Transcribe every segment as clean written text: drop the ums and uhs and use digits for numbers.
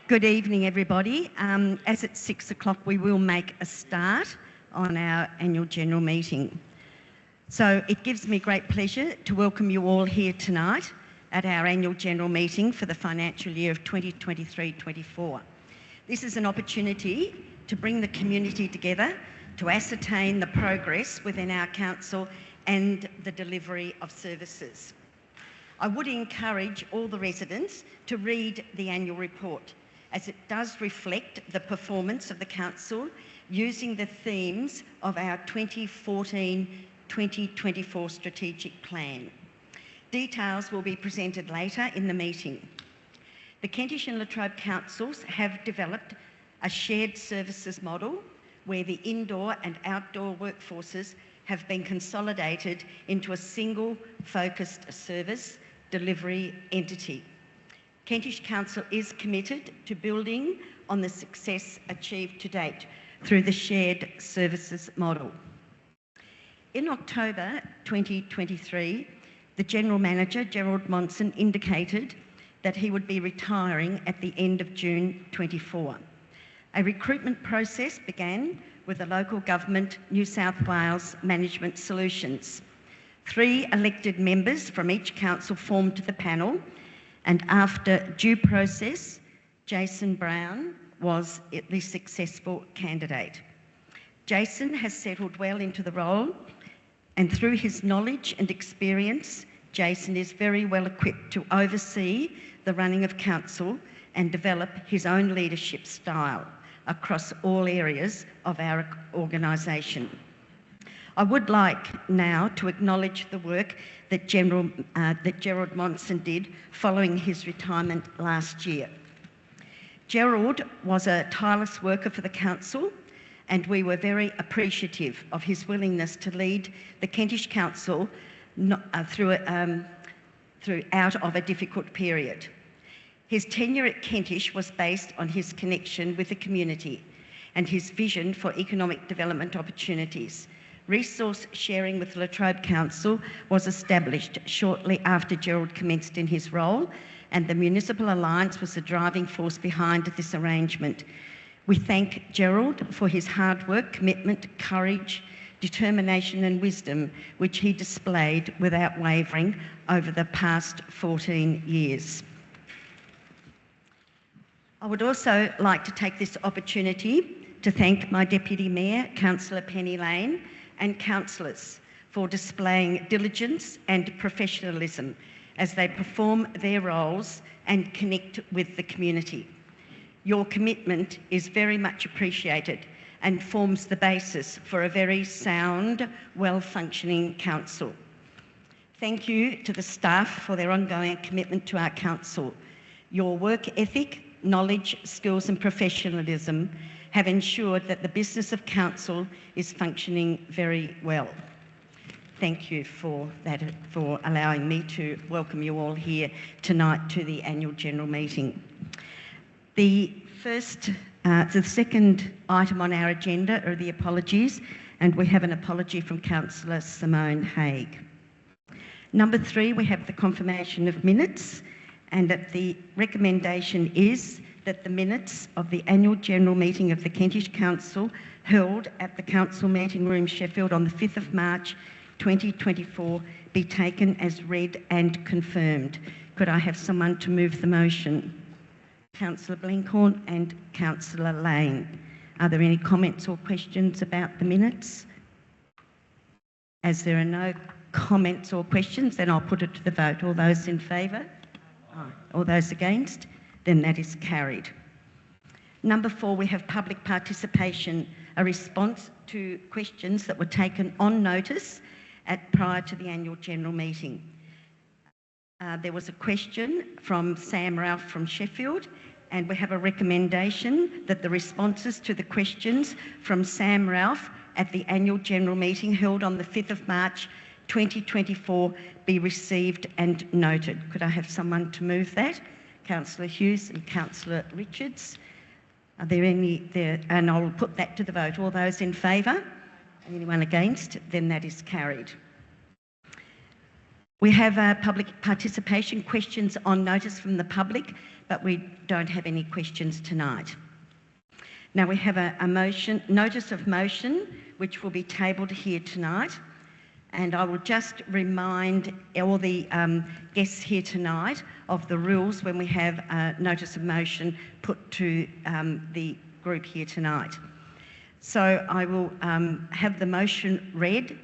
Good evening, everybody. As it's 6 o'clock, we will make a start on our annual general meeting. So it gives me great pleasure to welcome you all here tonight at our annual general meeting for the financial year of 2023-24. This is an opportunity to bring the community together to ascertain the progress within our council and the delivery of services. I would encourage all the residents to read the annual report, as it does reflect the performance of the council using the themes of our 2014-2024 strategic plan. Details will be presented later in the meeting. The Kentish and Latrobe councils have developed a shared services model where the indoor and outdoor workforces have been consolidated into a single focused service delivery entity. Kentish Council is committed to building on the success achieved to date through the shared services model. In October 2023, the General Manager, Gerald Monson, indicated that he would be retiring at the end of June 24. A recruitment process began with the local government New South Wales Management Solutions. 3 elected members from each council formed the panel, and after due process, Jason Brown was the successful candidate. Jason has settled well into the role, and through his knowledge and experience, Jason is very well equipped to oversee the running of council and develop his own leadership style across all areas of our organisation. I would like now to acknowledge the work that Gerald Monson did following his retirement last year. Gerald was a tireless worker for the council, and we were very appreciative of his willingness to lead the Kentish Council throughout of a difficult period. His tenure at Kentish was based on his connection with the community and his vision for economic development opportunities. Resource sharing with Latrobe Council was established shortly after Gerald commenced in his role, and the Municipal Alliance was the driving force behind this arrangement. We thank Gerald for his hard work, commitment, courage, determination and wisdom, which he displayed without wavering over the past 14 years. I would also like to take this opportunity to thank my Deputy Mayor, Councillor Penny Lane, and councillors for displaying diligence and professionalism as they perform their roles and connect with the community. Your commitment is very much appreciated and forms the basis for a very sound, well-functioning council. Thank you to the staff for their ongoing commitment to our council. Your work ethic, knowledge, skills and professionalism have ensured that the business of council is functioning very well. Thank you for that, for allowing me to welcome you all here tonight to the annual general meeting. The second item on our agenda are the apologies, and we have an apology from Councillor Simone Haig. Number 3, we have the confirmation of minutes, and that the recommendation is that the minutes of the annual general meeting of the Kentish Council held at the Council Meeting Room, Sheffield on the 5th of March 2024 be taken as read and confirmed. Could I have someone to move the motion? Councillor Blencorn and Councillor Lane. Are there any comments or questions about the minutes? As there are no comments or questions, then I'll put it to the vote. All those in favour? All those against? Then that is carried. Number 4, we have public participation, a response to questions that were taken on notice prior to the annual general meeting. There was a question from Sam Ralph from Sheffield, and we have a recommendation that the responses to the questions from Sam Ralph at the annual general meeting held on the 5th of March 2024 be received and noted. Could I have someone to move that? Councillor Hughes and Councillor Richards. Are there any there? And I'll put that to the vote. All those in favour? Anyone against? Then that is carried. We have public participation questions on notice from the public, but we don't have any questions tonight. Now we have a motion, notice of motion, which will be tabled here tonight. And I will just remind all the guests here tonight of the rules when we have a notice of motion put to the group here tonight. So I will have the motion read,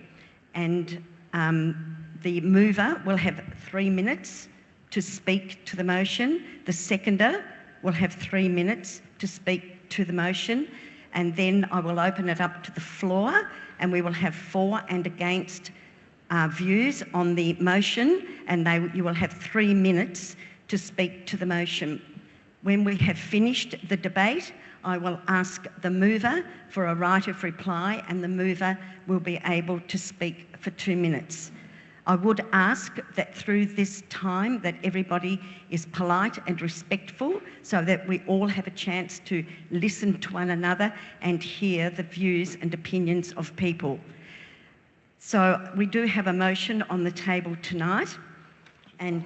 and the mover will have 3 minutes to speak to the motion. The seconder will have 3 minutes to speak to the motion, and then I will open it up to the floor, and we will have for and against views on the motion, and you will have 3 minutes to speak to the motion. When we have finished the debate, I will ask the mover for a right of reply, and the mover will be able to speak for 2 minutes. I would ask that through this time that everybody is polite and respectful, so that we all have a chance to listen to one another and hear the views and opinions of people. So we do have a motion on the table tonight, and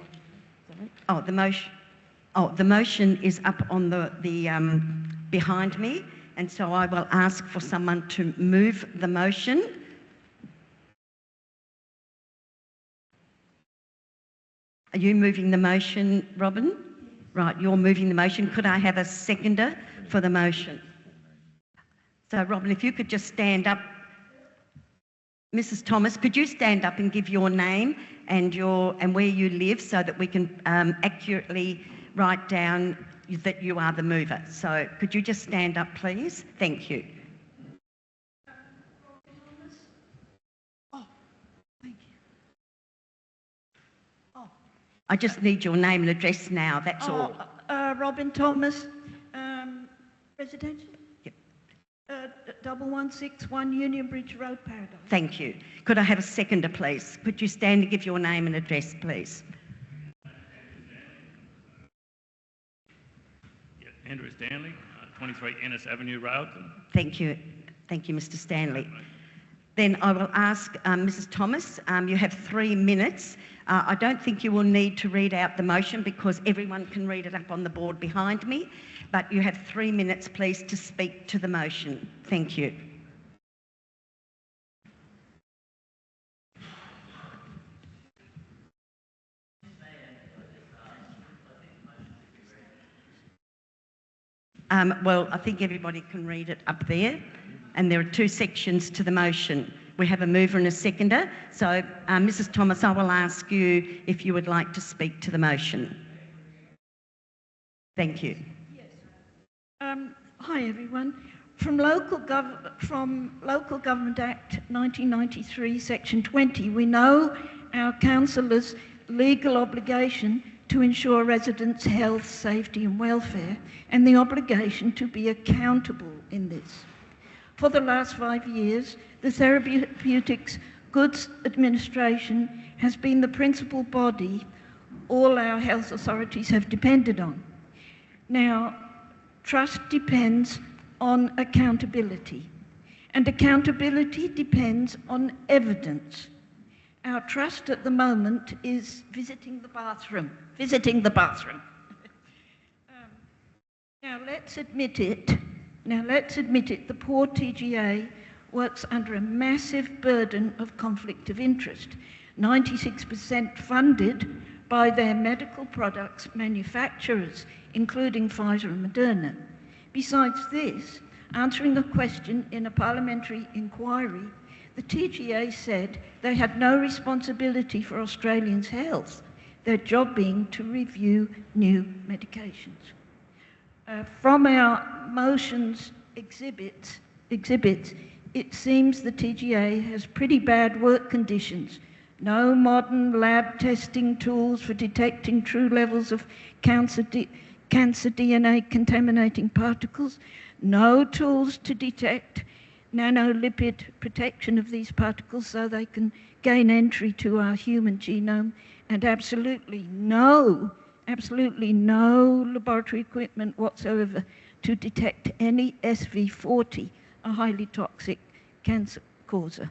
the motion is up on the behind me, and so I will ask for someone to move the motion. Are you moving the motion, Robin? Right, you're moving the motion. Could I have a seconder for the motion? So, Robin, if you could just stand up. Mrs. Thomas, could you stand up and give your name and where you live, so that we can accurately write down that you are the mover? So could you just stand up, please? Thank you. I just need your name and address now, that's all. Robin Thomas, residential? Yep. 1161 Union Bridge Road, Paradise. Thank you. Could I have a seconder, please? Could you stand and give your name and address, please? Yeah, Andrew Stanley, 23 Ennis Avenue, Royalton. Thank you. Thank you, Mr. Stanley. Then I will ask Mrs. Thomas, you have 3 minutes. I don't think you will need to read out the motion because everyone can read it up on the board behind me, but you have 3 minutes, please, to speak to the motion. Thank you. Well, I think everybody can read it up there, and there are 2 sections to the motion. We have a mover and a seconder. So, Mrs. Thomas, I will ask you if you would like to speak to the motion. Thank you. Yes. Hi, everyone. From Local Government Act 1993, Section 20, we know our councillors' legal obligation to ensure residents' health, safety and welfare, and the obligation to be accountable in this. For the last 5 years, the Therapeutics Goods Administration has been the principal body all our health authorities have depended on. Now, trust depends on accountability, and accountability depends on evidence. Our trust at the moment is visiting the bathroom. Now, let's admit it, the poor TGA works under a massive burden of conflict of interest, 96% funded by their medical products manufacturers, including Pfizer and Moderna. Besides this, answering a question in a parliamentary inquiry, the TGA said they had no responsibility for Australians' health, their job being to review new medications. From our motions exhibits, it seems the TGA has pretty bad work conditions. No modern lab testing tools for detecting true levels of cancer DNA contaminating particles, no tools to detect nanolipid protection of these particles so they can gain entry to our human genome, and absolutely no laboratory equipment whatsoever to detect any SV40, a highly toxic cancer causer.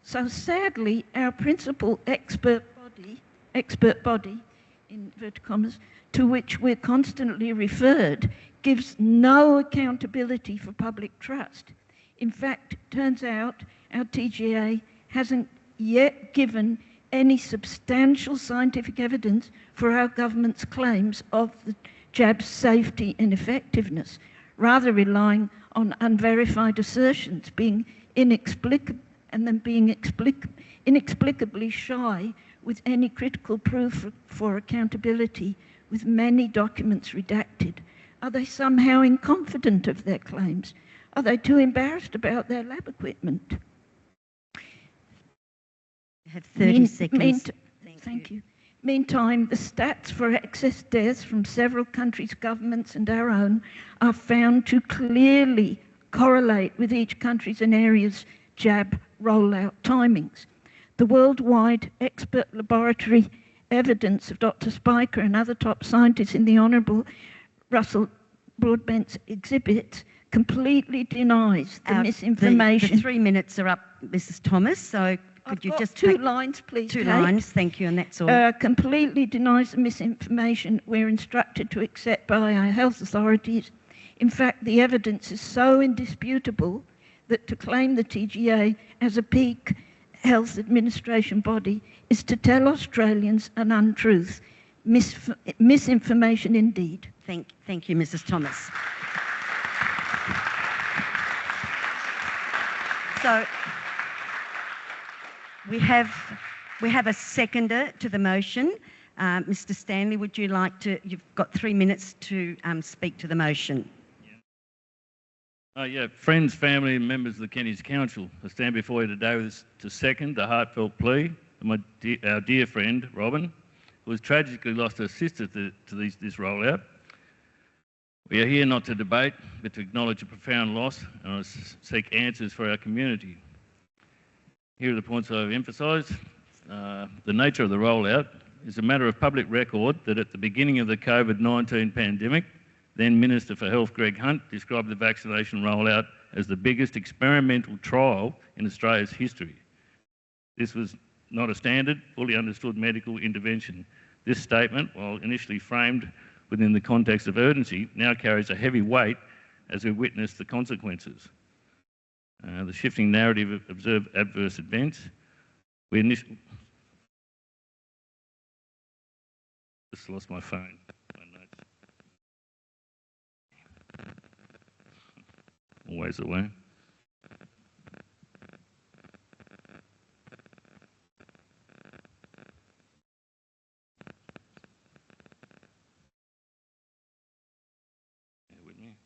So sadly, our principal expert body expert body, in inverted commas, to which we're constantly referred, gives no accountability for public trust. In fact, it turns out our TGA hasn't yet given any substantial scientific evidence for our government's claims of the jab's safety and effectiveness, rather relying on unverified assertions, being inexplicable and then being inexplicably shy with any critical proof for accountability, with many documents redacted. Are they somehow inconfident of their claims? Are they too embarrassed about their lab equipment? You have 30 seconds. Thank you. Meantime, the stats for excess deaths from several countries' governments and our own are found to clearly correlate with each country's and area's jab rollout timings. The worldwide expert laboratory evidence of Dr. Spiker and other top scientists in the Honourable Russell Broadbent's exhibits completely denies the misinformation. The 3 minutes are up, Mrs. Thomas, so could you just two take lines, please? Two lines, thank you, and that's all. Completely denies the misinformation we're instructed to accept by our health authorities. In fact, the evidence is so indisputable that to claim the TGA as a peak health administration body is to tell Australians an untruth. Misinformation indeed. Thank you, Mrs. Thomas. So we have a seconder to the motion. Mr. Stanley, would you like to? You've got 3 minutes to speak to the motion. Friends, family and members of the Kentish Council, I stand before you today to second the heartfelt plea of our dear friend, Robin, who has tragically lost her sister to this rollout. We are here not to debate, but to acknowledge a profound loss and seek answers for our community. Here are the points I've emphasised. The nature of the rollout is a matter of public record that at the beginning of the COVID-19 pandemic, then Minister for Health Greg Hunt described the vaccination rollout as the biggest experimental trial in Australia's history. This was not a standard, fully understood medical intervention. This statement, while initially framed within the context of urgency, now carries a heavy weight as we witness the consequences. The shifting narrative of observed adverse events. Just lost my phone. Always the way. Bear with me.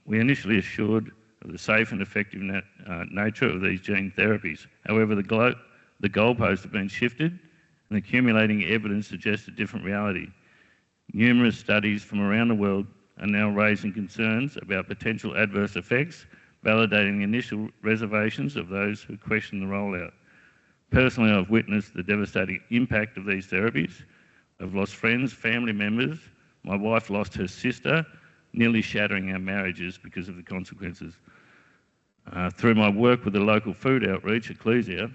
We initially assured of the safe and effective nature of these gene therapies. However, the goalposts have been shifted and accumulating evidence suggests a different reality. Numerous studies from around the world are now raising concerns about potential adverse effects, validating the initial reservations of those who question the rollout. Personally, I've witnessed the devastating impact of these therapies. I've lost friends, family members. My wife lost her sister, nearly shattering our marriages because of the consequences. Through my work with the local food outreach, Ecclesia,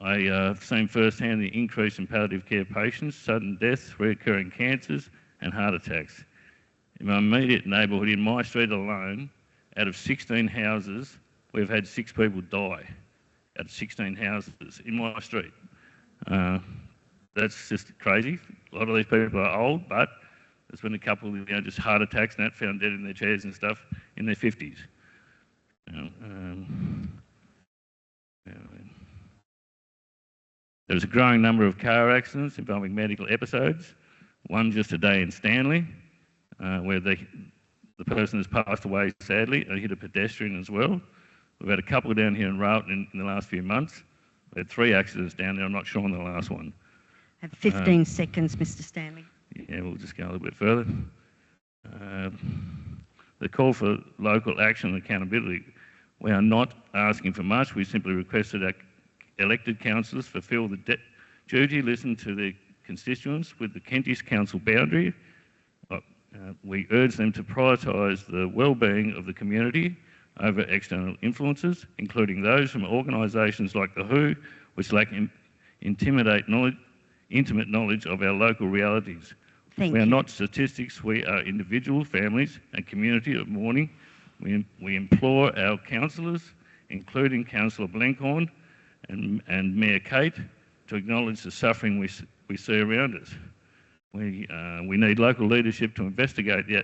I've seen firsthand the increase in palliative care patients, sudden deaths, recurring cancers and heart attacks. In my immediate neighbourhood, in my street alone, out of 16 houses, we've had 6 people die out of 16 houses in my street. That's just crazy. A lot of these people are old, but there's been a couple, just heart attacks and that, found dead in their chairs and stuff in their 50s. There's a growing number of car accidents involving medical episodes. One just today in Stanley, where the person has passed away sadly and hit a pedestrian as well. We've had a couple down here in Railton in the last few months. We had 3 accidents down there. I'm not sure on the last one. Have 15 seconds, Mr. Stanley. Yeah, we'll just go a little bit further. The call for local action and accountability. We are not asking for much. We simply requested our elected councillors fulfil the duty, listen to their constituents with the Kentish Council boundary, We urge them to prioritise the well-being of the community over external influences, including those from organisations like the WHO, which lack intimate knowledge of our local realities. Thank We are you. not statistics, we are individual families and community of mourning. We implore our councillors, including Councillor Blenkhorn and Mayor Kate, to acknowledge the suffering we see around us. We need local leadership to investigate the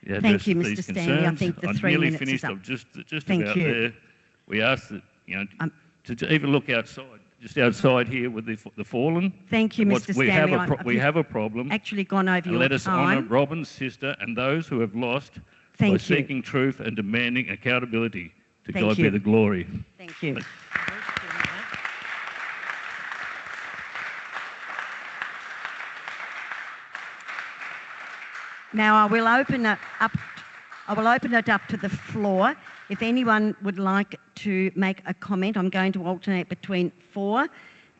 address Thank you, of Mr. these Stanley. I concerns. think the I'm 3 nearly minutes is finished. up. I'm just Thank about you. there. We ask that, to even look outside, just outside here with the fallen. Thank you, And Mr. we have Stanley. we have a problem. Actually gone over And your let us honour time. Robin's sister and those who have lost by Thank you. seeking truth and demanding accountability. To Thank God you. be the glory. Thank you. Now I will open it up. I will open it up to the floor. If anyone would like to make a comment, I'm going to alternate between for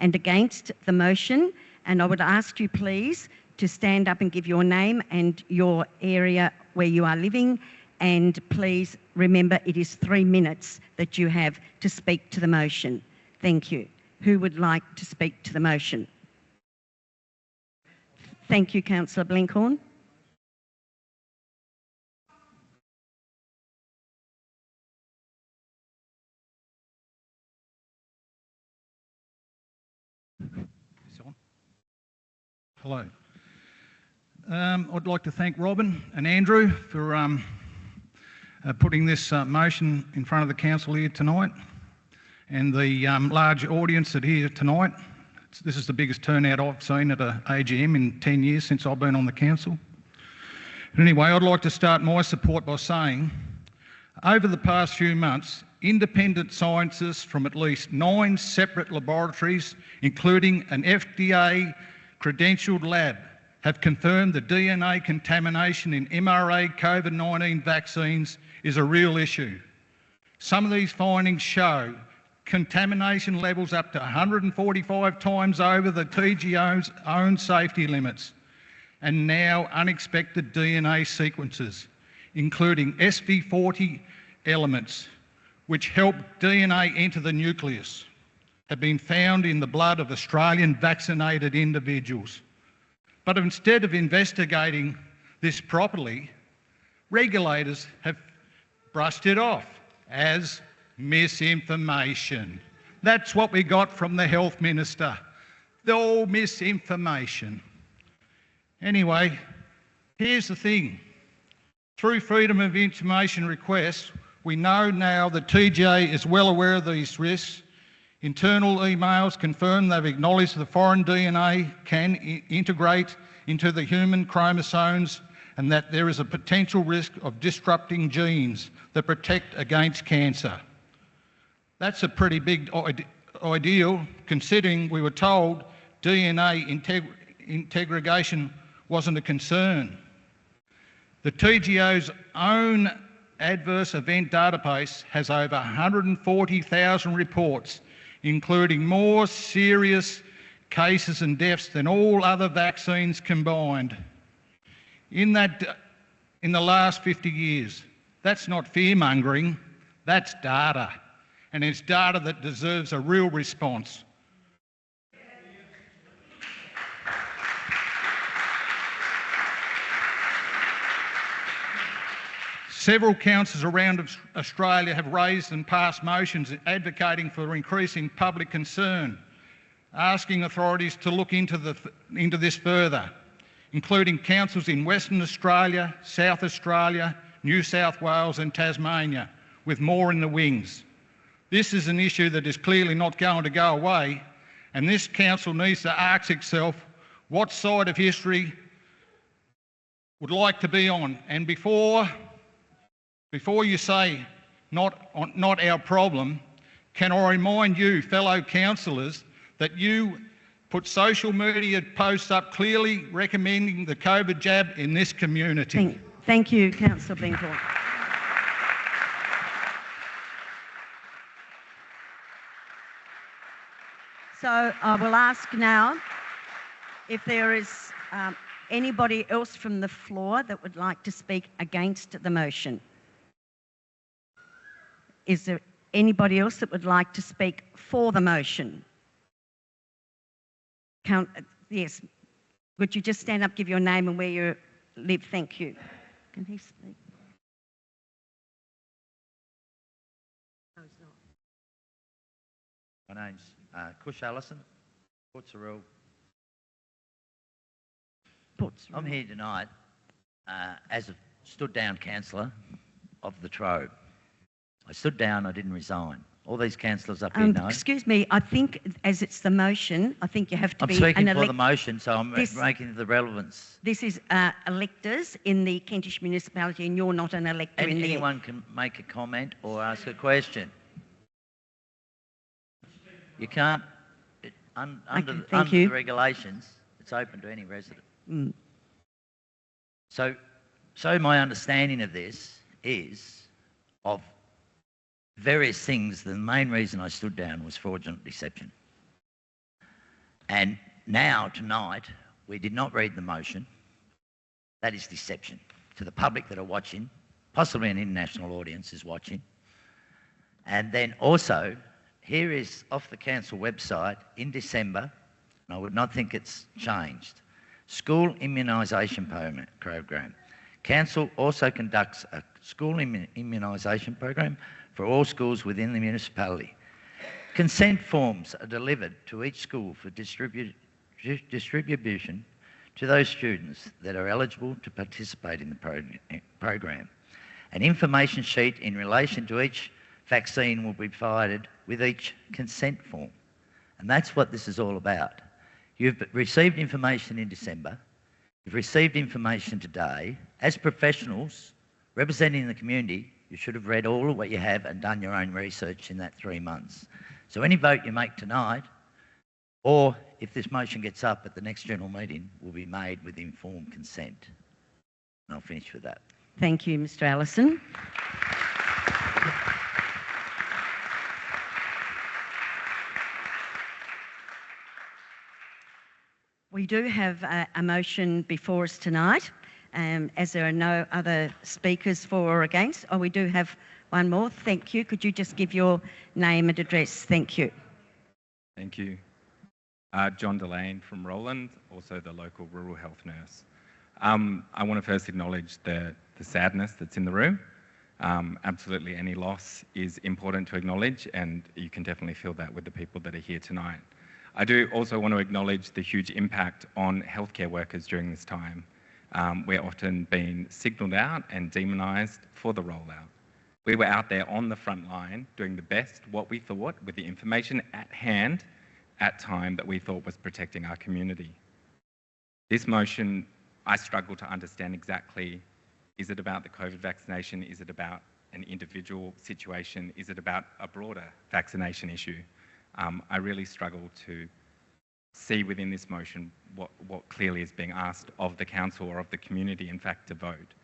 and against the motion, and I would ask you please to stand up and give your name and your area where you are living, and please remember it is 3 minutes that you have to speak to the motion. Thank you. Who would like to speak to the motion? Thank you, Councillor Blenkhorn. Hello. I'd like to thank Robin and Andrew for putting this motion in front of the council here tonight, and the large audience that are here tonight. This is the biggest turnout I've seen at an AGM in 10 years since I've been on the council. But anyway, I'd like to start my support by saying, over the past few months, independent scientists from at least 9 separate laboratories, including an FDA credentialed lab, have confirmed the DNA contamination in mRNA COVID-19 vaccines is a real issue. Some of these findings show contamination levels up to 145 times over the TGO's own safety limits, and now unexpected DNA sequences, including SV40 elements, which help DNA enter the nucleus, have been found in the blood of Australian vaccinated individuals. But instead of investigating this properly, regulators have brushed it off as misinformation. That's what we got from the Health Minister. They're all misinformation. Anyway, here's the thing. Through Freedom of Information requests, we know now that TGA is well aware of these risks. Internal emails confirm they've acknowledged the foreign DNA can integrate into the human chromosomes and that there is a potential risk of disrupting genes that protect against cancer. That's a pretty big ideal, considering we were told DNA integration wasn't a concern. The TGO's own adverse event database has over 140,000 reports, including more serious cases and deaths than all other vaccines combined. In the last 50 years, that's not fear-mongering, that's data. And it's data that deserves a real response. Several councils around Australia have raised and passed motions advocating for increasing public concern, asking authorities to look into this further, including councils in Western Australia, South Australia, New South Wales and Tasmania, with more in the wings. This is an issue that is clearly not going to go away, and this council needs to ask itself what side of history would like to be on. And before you say not our problem, can I remind you, fellow councillors, that you put social media posts up clearly recommending the COVID jab in this community. Thank you, Councillor Blenkhorn. So I will ask now if there is Anybody else from the floor that would like to speak against the motion? Is there anybody else that would like to speak for the motion? Yes. Would you just stand up, give your name and where you live? Thank you. Can he speak? No, he's not. My name's Cush Allison, Portsaroo. I'm here tonight as a stood-down councillor of the Trobe. I stood down, I didn't resign. All these councillors up here know. Excuse me, I think as it's the motion, I think you have to I'm be speaking for the motion, so I'm making the relevance. This is electors in the Kentish municipality, and you're not an elector in the... Anyone can make a comment or ask a question. You can't, under the regulations, it's open to any resident. Mm. So my understanding of this is of various things. The main reason I stood down was fraudulent deception. And now, tonight, we did not read the motion. That is deception. To the public that are watching, possibly an international audience is watching. And then also, here is off the council website in December, and I would not think it's changed, school immunisation program. Council also conducts a school immunisation program for all schools within the municipality. Consent forms are delivered to each school for distribution to those students that are eligible to participate in the program. An information sheet in relation to each vaccine will be provided with each consent form. And that's what this is all about. You've received information in December. You've received information today. As professionals representing the community, you should have read all of what you have and done your own research in that 3 months. So any vote you make tonight, or if this motion gets up at the next general meeting, will be made with informed consent. And I'll finish with that. Thank you, Mr. Allison. We do have a motion before us tonight. As there are no other speakers for or against. Oh, we do have one more. Thank you. Could you just give your name and address? Thank you. Thank you. John Delane from Roland, also the local rural health nurse. I want to first acknowledge the sadness that's in the room. Absolutely any loss is important to acknowledge, and you can definitely feel that with the people that are here tonight. I do also want to acknowledge the huge impact on healthcare workers during this time. We're often being signalled out and demonised for the rollout. We were out there on the front line doing the best, what we thought, with the information at hand at time that we thought was protecting our community. This motion, I struggle to understand exactly, is it about the COVID vaccination? Is it about an individual situation? Is it about a broader vaccination issue? I really struggle to see within this motion what clearly is being asked of the council or of the community, in fact, to vote.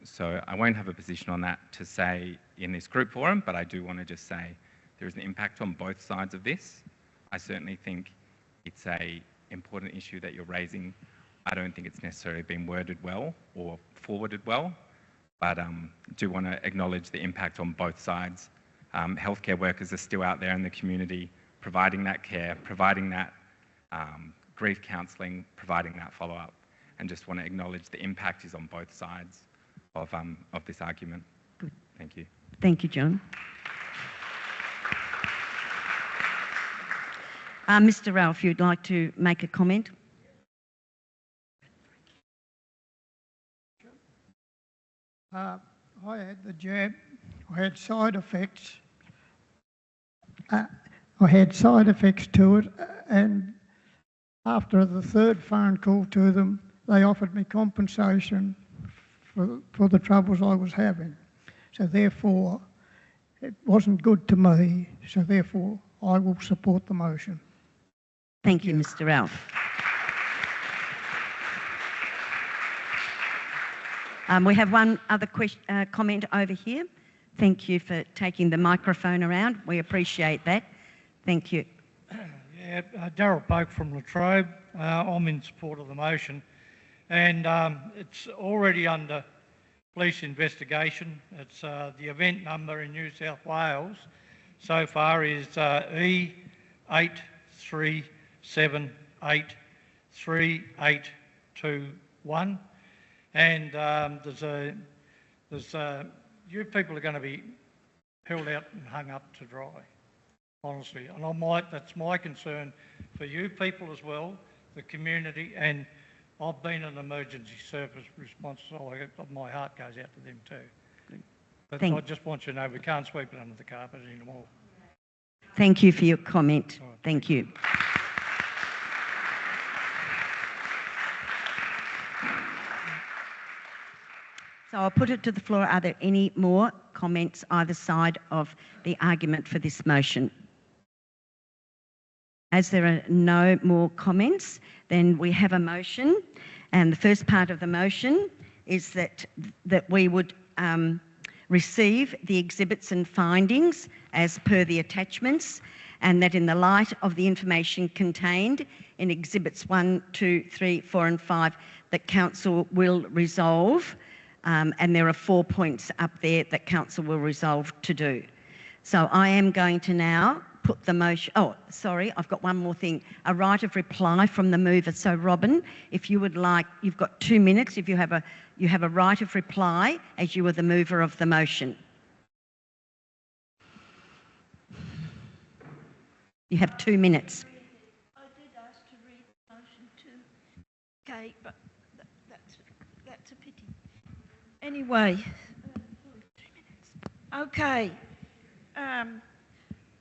So I won't have a position on that to say in this group forum, but I do want to just say there is an impact on both sides of this. I certainly think it's an important issue that you're raising. I don't think it's necessarily been worded well or forwarded well, but do want to acknowledge the impact on both sides. Healthcare workers are still out there in the community providing that care, providing that grief counselling, providing that follow-up, and just want to acknowledge the impact is on both sides of this argument. Good. Thank you. Thank you, John. Mr. Ralph, you'd like to make a comment? I had the jab. I had side effects. I had side effects to it, and after the third phone call to them, they offered me compensation for the troubles I was having. So therefore, it wasn't good to me, so therefore I will support the motion. Thank you, Mr. Ralph. We have one other comment over here. Thank you for taking the microphone around. We appreciate that. Thank you. Yeah, Darryl Poke from Latrobe. I'm in support of the motion. and it's already under police investigation. It's the event number in New South Wales so far is E83783821, and you people are going to be held out and hung up to dry, honestly. And that's my concern for you people as well, the community, and I've been an emergency service response, so my heart goes out to them too. But I just want you to know we can't sweep it under the carpet anymore. Thank you for your comment. Right. Thank you. So I'll put it to the floor. Are there any more comments either side of the argument for this motion? As there are no more comments, then we have a motion, and the first part of the motion is that we would receive the exhibits and findings as per the attachments, and that in the light of the information contained in exhibits 1, 2, 3, 4 and 5, that council will resolve, and there are 4 points up there that council will resolve to do. So I am going to now put the motion, oh, sorry, I've got one more thing, a right of reply from the mover. So Robin, if you would like, you've got 2 minutes, if you have a right of reply as you are the mover of the motion. You have 2 minutes. I did ask to read the motion too. Okay, but that's a pity. Anyway, 3 minutes. Okay.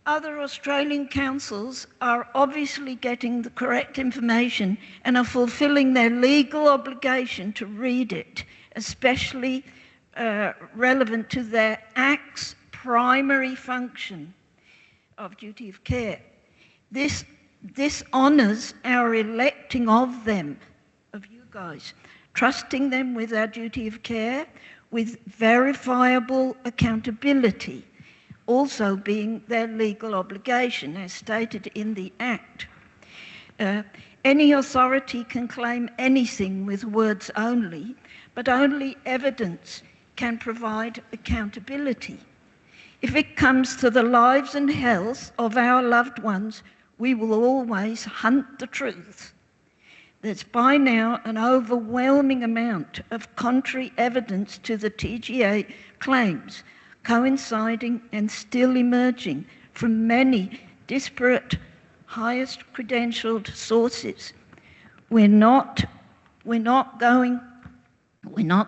Other Australian councils are obviously getting the correct information and are fulfilling their legal obligation to read it, especially relevant to their Act's primary function of duty of care. This honours our electing of them, of you guys, trusting them with our duty of care, with verifiable accountability, also being their legal obligation, as stated in the Act. Any authority can claim anything with words only, but only evidence can provide accountability. If it comes to the lives and health of our loved ones, we will always hunt the truth. There's by now an overwhelming amount of contrary evidence to the TGA claims, coinciding and still emerging from many disparate, highest credentialed sources. We're not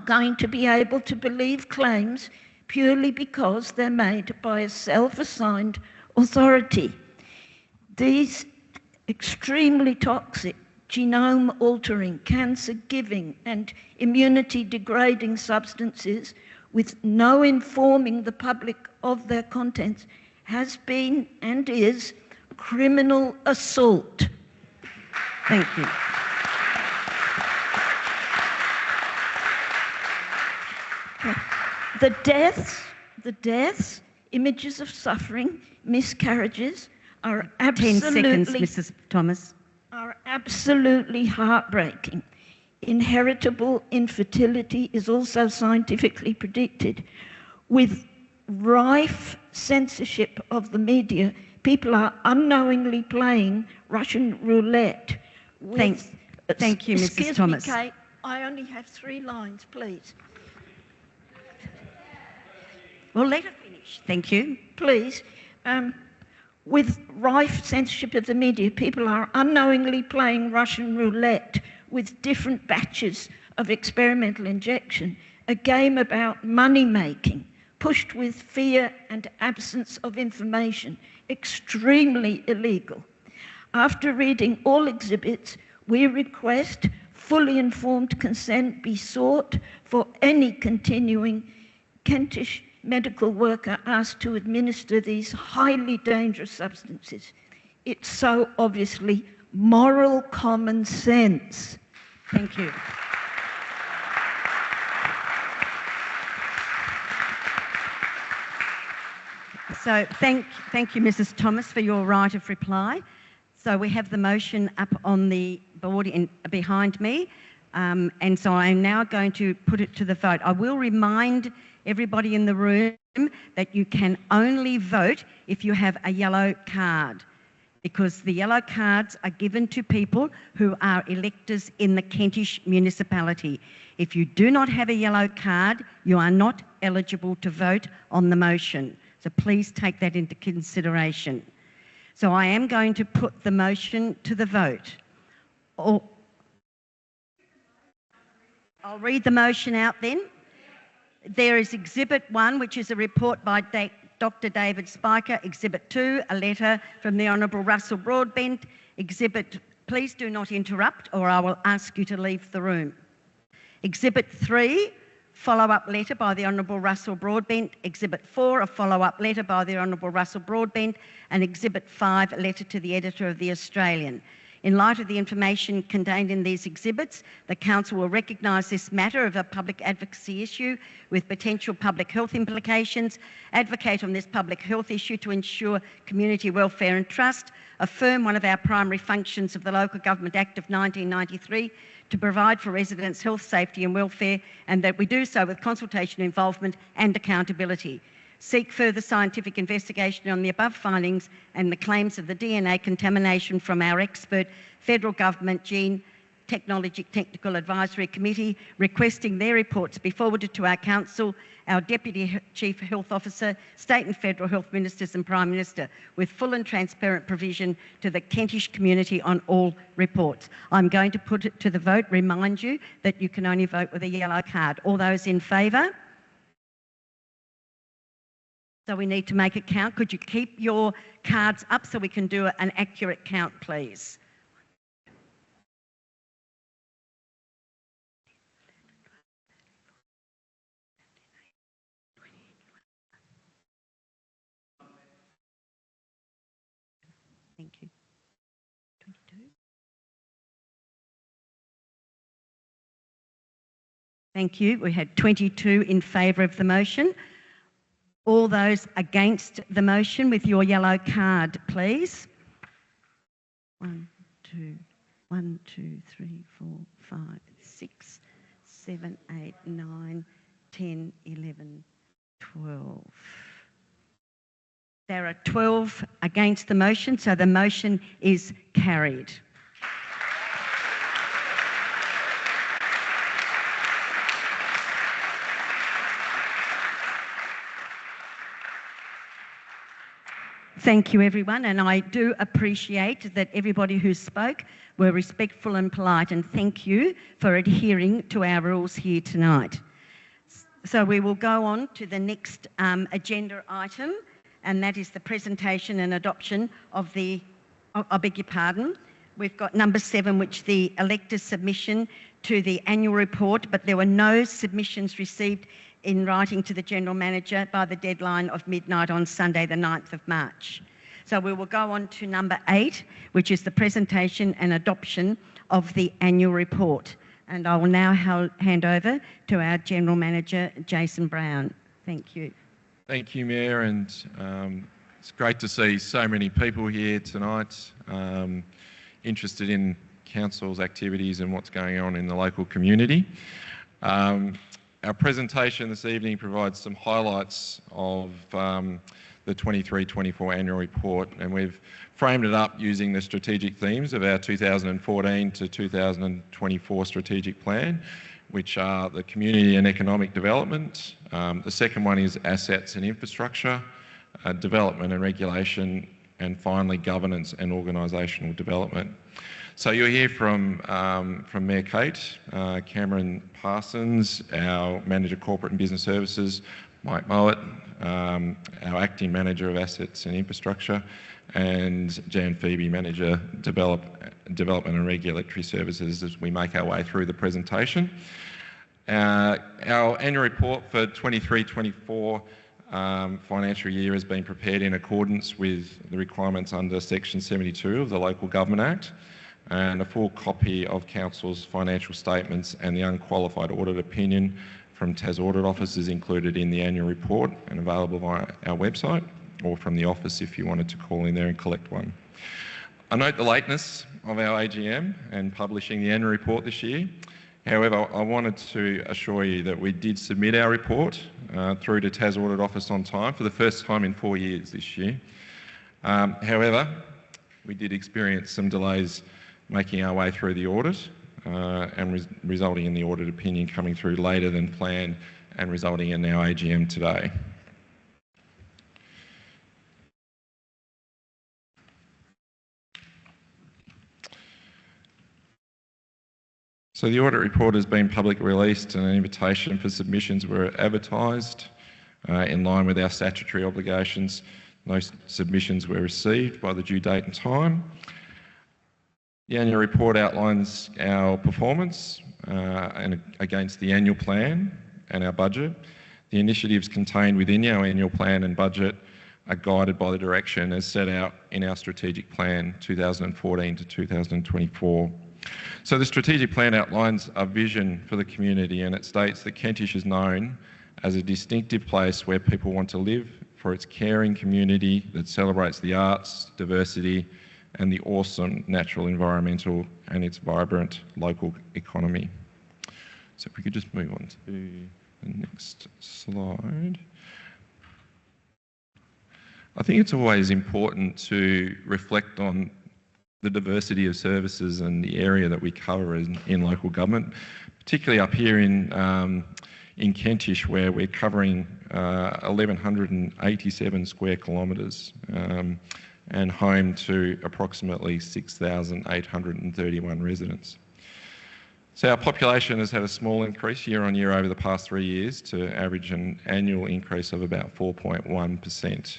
going to be able to believe claims purely because they're made by a self-assigned authority. These extremely toxic, genome-altering, cancer-giving and immunity-degrading substances, with no informing the public of their contents, has been and is criminal assault. Thank you. The deaths, images of suffering, miscarriages are 10 seconds, Mrs. Thomas. Are absolutely heartbreaking. Inheritable infertility is also scientifically predicted. With rife censorship of the media, people are unknowingly playing Russian roulette. Thank you, Mrs. Thomas. Excuse me, Kate, I only have 3 lines, please. Well, let her finish. Thank you. Please. With rife censorship of the media, people are unknowingly playing Russian roulette with different batches of experimental injection, a game about money-making, pushed with fear and absence of information, extremely illegal. After reading all exhibits, we request fully informed consent be sought for any continuing Kentish medical worker asked to administer these highly dangerous substances. It's so obviously moral common sense. Thank you. So thank you, Mrs. Thomas, for your right of reply. So we have the motion up on the board behind me. And so I'm now going to put it to the vote. I will remind everybody in the room that you can only vote if you have a yellow card, because the yellow cards are given to people who are electors in the Kentish municipality. If you do not have a yellow card, you are not eligible to vote on the motion. So please take that into consideration. So I am going to put the motion to the vote. I'll read the motion out then. There is Exhibit 1, which is a report by Dr. David Spiker. Exhibit 2, a letter from the Honourable Russell Broadbent. Please do not interrupt or I will ask you to leave the room. Exhibit 3, follow-up letter by the Honourable Russell Broadbent. Exhibit 4, a follow-up letter by the Honourable Russell Broadbent. And Exhibit 5, a letter to the Editor of The Australian. In light of the information contained in these exhibits, the Council will recognise this matter of a public advocacy issue with potential public health implications, advocate on this public health issue to ensure community welfare and trust, affirm one of our primary functions of the Local Government Act of 1993 to provide for residents' health, safety and welfare, and that we do so with consultation, involvement and accountability. Seek further scientific investigation on the above findings and the claims of the DNA contamination from our expert Federal Government Gene Technology Technical Advisory Committee, requesting their reports be forwarded to our Council, our Deputy Chief Health Officer, State and Federal Health Ministers and Prime Minister, with full and transparent provision to the Kentish community on all reports. I'm going to put it to the vote. Remind you that you can only vote with a yellow card. All those in favour? So we need to make a count. Could you keep your cards up so we can do an accurate count, please? Thank you. 22. Thank you. We had 22 in favour of the motion. All those against the motion with your yellow card, please. 1, 2, 3, 4, 5, 6, 7, 8, 9, 10, 11, 12. There are 12 against the motion, so the motion is carried. Thank you, everyone, and I do appreciate that everybody who spoke were respectful and polite, and thank you for adhering to our rules here tonight. So we will go on to the next agenda item, and that is the presentation and adoption of the, I beg your pardon, we've got number 7, which the elector's submission to the annual report, but there were no submissions received in writing to the General Manager by the deadline of midnight on Sunday the 9th of March. So we will go on to number 8, which is the presentation and adoption of the annual report. And I will now hand over to our General Manager, Jason Brown. Thank you. Thank you, Mayor, and it's great to see so many people here tonight interested in Council's activities and what's going on in the local community. Our presentation this evening provides some highlights of the 23-24 annual report, and we've framed it up using the strategic themes of our 2014 to 2024 strategic plan, which are the community and economic development. The second one is assets and infrastructure, development and regulation, and finally governance and organisational development. So you'll hear from Mayor Kate, Cameron Parsons, our Manager Corporate and Business Services, Mike Mowat, our Acting Manager of Assets and Infrastructure, and Jan Phoebe, Manager Development and Regulatory Services, as we make our way through the presentation. Our annual report for 23-24 financial year has been prepared in accordance with the requirements under Section 72 of the Local Government Act, and a full copy of Council's financial statements and the unqualified audit opinion from TAS Audit Office is included in the annual report and available via our website, or from the office if you wanted to call in there and collect one. I note the lateness of our AGM and publishing the annual report this year. However, I wanted to assure you that we did submit our report through to Tas Audit Office on time for the first time in 4 years this year. However, we did experience some delays making our way through the audit and resulting in the audit opinion coming through later than planned and resulting in our AGM today. So the audit report has been publicly released and an invitation for submissions were advertised in line with our statutory obligations. No submissions were received by the due date and time. The annual report outlines our performance and against the annual plan and our budget. The initiatives contained within our annual plan and budget are guided by the direction as set out in our strategic plan 2014 to 2024. So the strategic plan outlines a vision for the community, and it states that Kentish is known as a distinctive place where people want to live, for its caring community that celebrates the arts, diversity and the awesome natural environmental and its vibrant local economy. So if we could just move on to the next slide. I think it's always important to reflect on the diversity of services and the area that we cover in local government, particularly up here in Kentish, where we're covering 1,187 square kilometres and home to approximately 6,831 residents. So our population has had a small increase year on year over the past 3 years to average an annual increase of about 4.1%.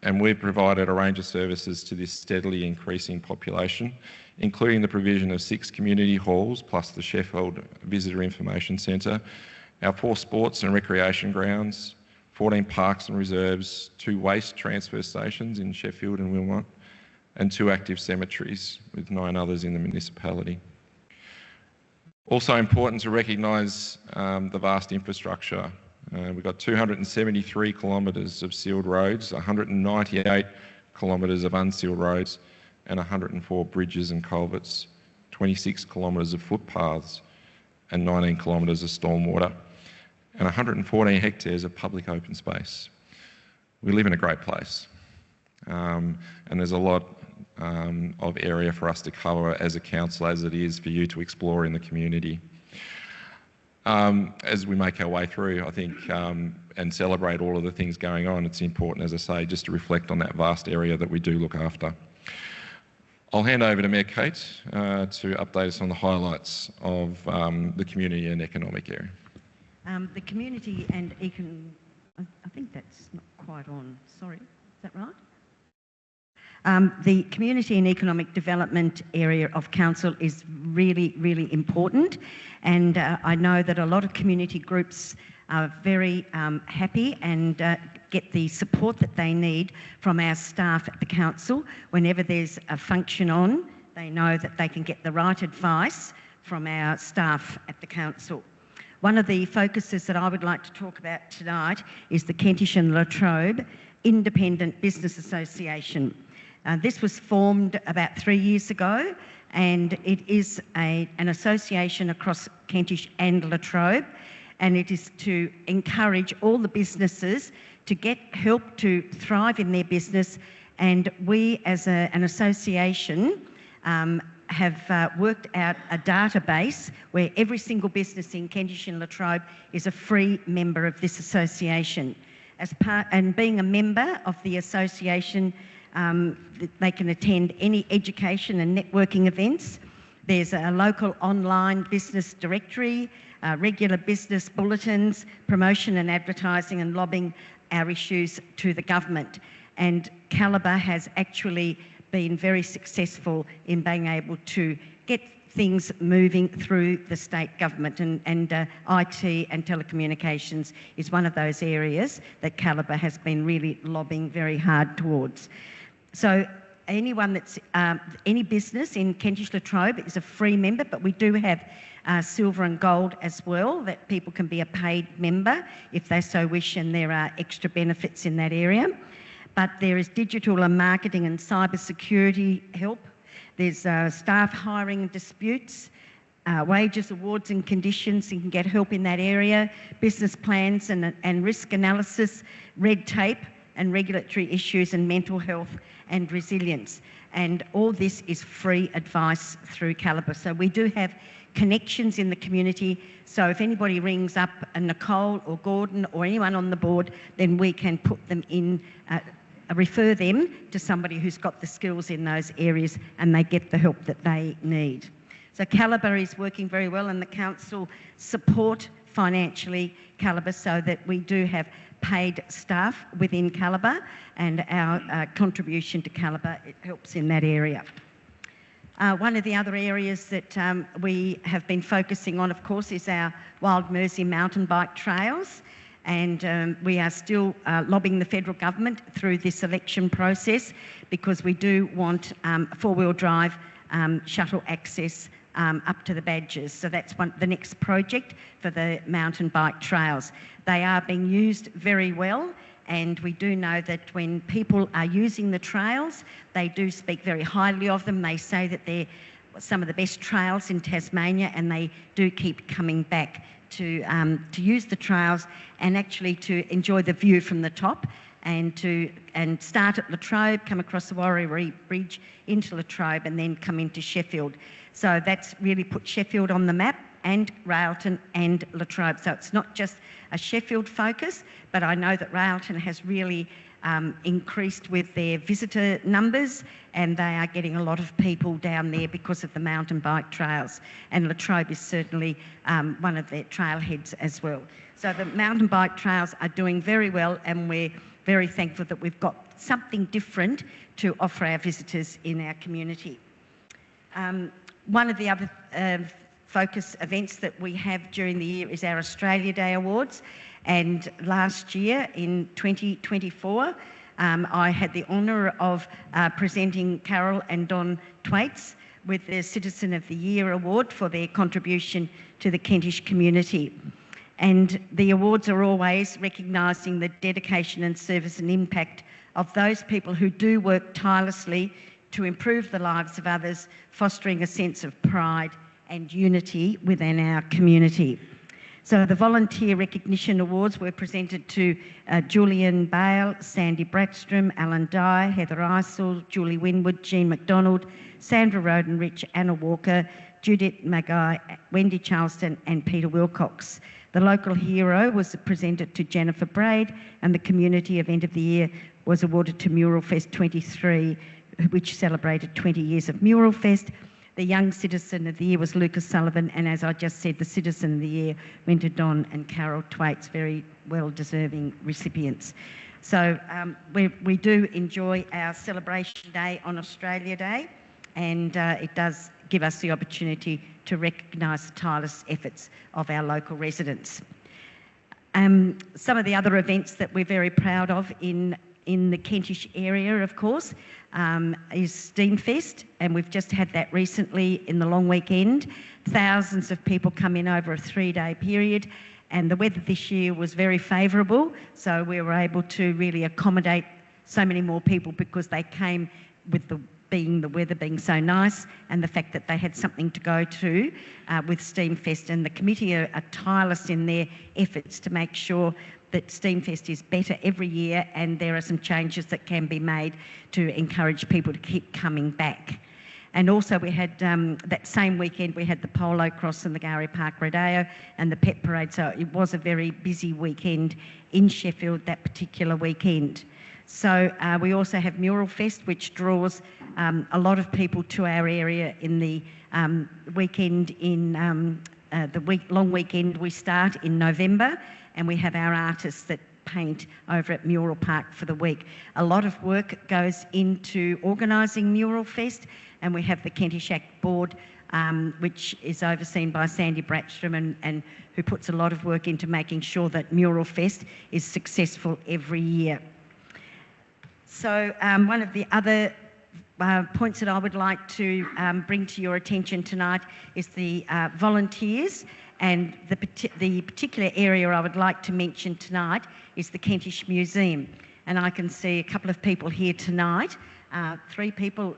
And we've provided a range of services to this steadily increasing population, including the provision of 6 community halls plus the Sheffield Visitor Information Centre, our 4 sports and recreation grounds, 14 parks and reserves, 2 waste transfer stations in Sheffield and Wilmot, and 2 active cemeteries with 9 others in the municipality. Also important to recognise the vast infrastructure. We've got 273 kilometres of sealed roads, 198 kilometres of unsealed roads, and 104 bridges and culverts, 26 kilometres of footpaths, and 19 kilometres of stormwater, and 114 hectares of public open space. We live in a great place, and there's a lot of area for us to cover as a council, as it is for you to explore in the community. As we make our way through, I think, and celebrate all of the things going on, it's important, as I say, just to reflect on that vast area that we do look after. I'll hand over to Mayor Kate to update us on the highlights of the community and economic area. The community and I think that's not quite on, sorry, is that right? The community and economic development area of council is really, really important, and I know that a lot of community groups are very happy and get the support that they need from our staff at the council. Whenever there's a function on, they know that they can get the right advice from our staff at the council. One of the focuses that I would like to talk about tonight is the Kentish and Latrobe Independent Business Association. This was formed about 3 years ago, and it is an association across Kentish and Latrobe, and it is to encourage all the businesses to get help to thrive in their business. And we as an association have worked out a database where every single business in Kentish and Latrobe is a free member of this association. And being a member of the association, they can attend any education and networking events. There's a local online business directory, regular business bulletins, promotion and advertising and lobbying our issues to the government. And Calibre has actually been very successful in being able to get things moving through the state government, and IT and telecommunications is one of those areas that Calibre has been really lobbying very hard towards. So anyone that's, any business in Kentish Latrobe is a free member, but we do have silver and gold as well, that people can be a paid member if they so wish, and there are extra benefits in that area. But there is digital and marketing and cyber security help. There's staff hiring and disputes, wages, awards and conditions. You can get help in that area, business plans and risk analysis, red tape and regulatory issues, and mental health and resilience. And all this is free advice through Calibre. So we do have connections in the community. So if anybody rings up Nicole or Gordon or anyone on the board, then we can put them in, refer them to somebody who's got the skills in those areas, and they get the help that they need. So Calibre is working very well, and the council support financially Calibre so that we do have paid staff within Calibre, and our contribution to Calibre, it helps in that area. One of the other areas that we have been focusing on, of course, is our Wild Mersey mountain bike trails, and we are still lobbying the federal government through this election process, because we do want four-wheel drive shuttle access up to the Badgers. So that's the next project for the mountain bike trails. They are being used very well, and we do know that when people are using the trails, they do speak very highly of them. They say that they're some of the best trails in Tasmania, and they do keep coming back to use the trails and actually to enjoy the view from the top, and start at Latrobe, come across the Warrior Bridge into Latrobe, and then come into Sheffield. So that's really put Sheffield on the map, and Railton and Latrobe. So it's not just a Sheffield focus, but I know that Railton has really increased with their visitor numbers, and they are getting a lot of people down there because of the mountain bike trails. And Latrobe is certainly one of their trailheads as well. So the mountain bike trails are doing very well, and we're very thankful that we've got something different to offer our visitors in our community. One of the other focus events that we have during the year is our Australia Day Awards. And last year in 2024, I had the honour of presenting Carol and Don Thwaites with the Citizen of the Year Award for their contribution to the Kentish community. And the awards are always recognising the dedication and service and impact of those people who do work tirelessly to improve the lives of others, fostering a sense of pride and unity within our community. So the Volunteer Recognition Awards were presented to Julian Bale, Sandy Bratstrom, Alan Dye, Heather Isel, Julie Winwood, Jean McDonald, Sandra Rodenrich, Anna Walker, Judith Magai, Wendy Charleston and Peter Wilcox. The local hero was presented to Jennifer Braid, and the community event of the year was awarded to Mural Fest 23, which celebrated 20 years of Mural Fest. The Young Citizen of the Year was Lucas Sullivan, and as I just said, the Citizen of the Year went to Don and Carol Thwaites, very well-deserving recipients. So we do enjoy our celebration day on Australia Day, and it does give us the opportunity to recognise the tireless efforts of our local residents. Some of the other events that we're very proud of in the Kentish area, of course, is Steamfest, and we've just had that recently in the long weekend. Thousands of people come in over a 3-day period, and the weather this year was very favourable, so we were able to really accommodate so many more people because they came with the weather being so nice, and the fact that they had something to go to with Steamfest. And the committee are tireless in their efforts to make sure that Steamfest is better every year, and there are some changes that can be made to encourage people to keep coming back. And also we had, that same weekend, we had the Polo Cross and the Gowrie Park Rodeo and the Pet Parade, so it was a very busy weekend in Sheffield that particular weekend. So we also have Mural Fest, which draws a lot of people to our area in the weekend long weekend. We start in November, and we have our artists that paint over at Mural Park for the week. A lot of work goes into organising Mural Fest, and we have the Kentish Act Board, which is overseen by Sandy Bratstrom, and who puts a lot of work into making sure that Mural Fest is successful every year. So one of the other points that I would like to bring to your attention tonight is the volunteers, and the particular area I would like to mention tonight is the Kentish Museum. And I can see a couple of people here tonight, 3 people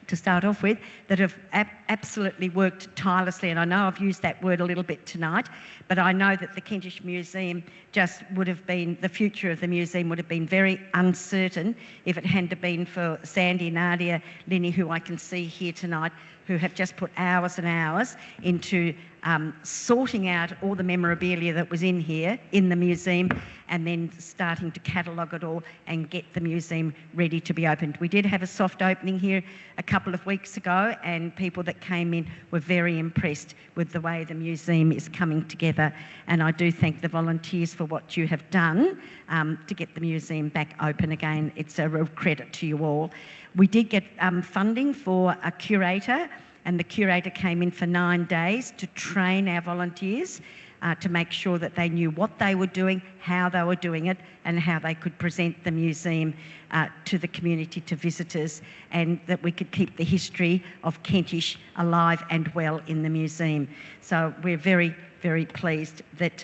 to start off with, that have absolutely worked tirelessly. And I know I've used that word a little bit tonight, but I know that the Kentish Museum just would have been, the future of the museum would have been very uncertain if it hadn't been for Sandy, Nadia, Linny, who I can see here tonight, who have just put hours and hours into sorting out all the memorabilia that was in here, in the museum, and then starting to catalogue it all and get the museum ready to be opened. We did have a soft opening here a couple of weeks ago, and people that came in were very impressed with the way the museum is coming together. And I do thank the volunteers for what you have done to get the museum back open again. It's a real credit to you all. We did get funding for a curator, and the curator came in for 9 days to train our volunteers to make sure that they knew what they were doing, how they were doing it, and how they could present the museum to the community, to visitors, and that we could keep the history of Kentish alive and well in the museum. So we're very, very pleased that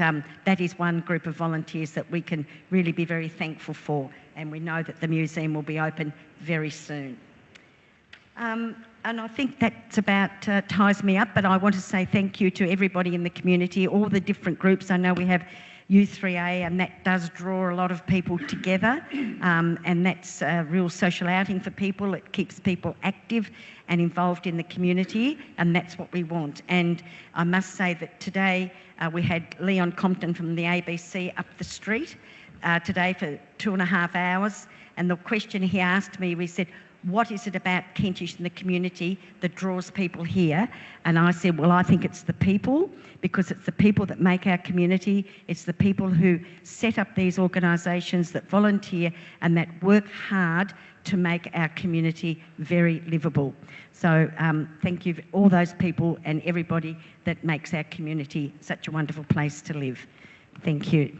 that is one group of volunteers that we can really be very thankful for, and we know that the museum will be open very soon. And I think that's about ties me up, but I want to say thank you to everybody in the community, all the different groups. I know we have U3A, and that does draw a lot of people together, and that's a real social outing for people. It keeps people active and involved in the community, and that's what we want. And I must say that today we had Leon Compton from the ABC up the street today for 2.5 hours, and the question he asked me, we said, what is it about Kentish and the community that draws people here? And I said, well, I think it's the people, because it's the people that make our community. It's the people who set up these organisations, that volunteer and that work hard to make our community very livable. So thank you, all those people and everybody that makes our community such a wonderful place to live. Thank you.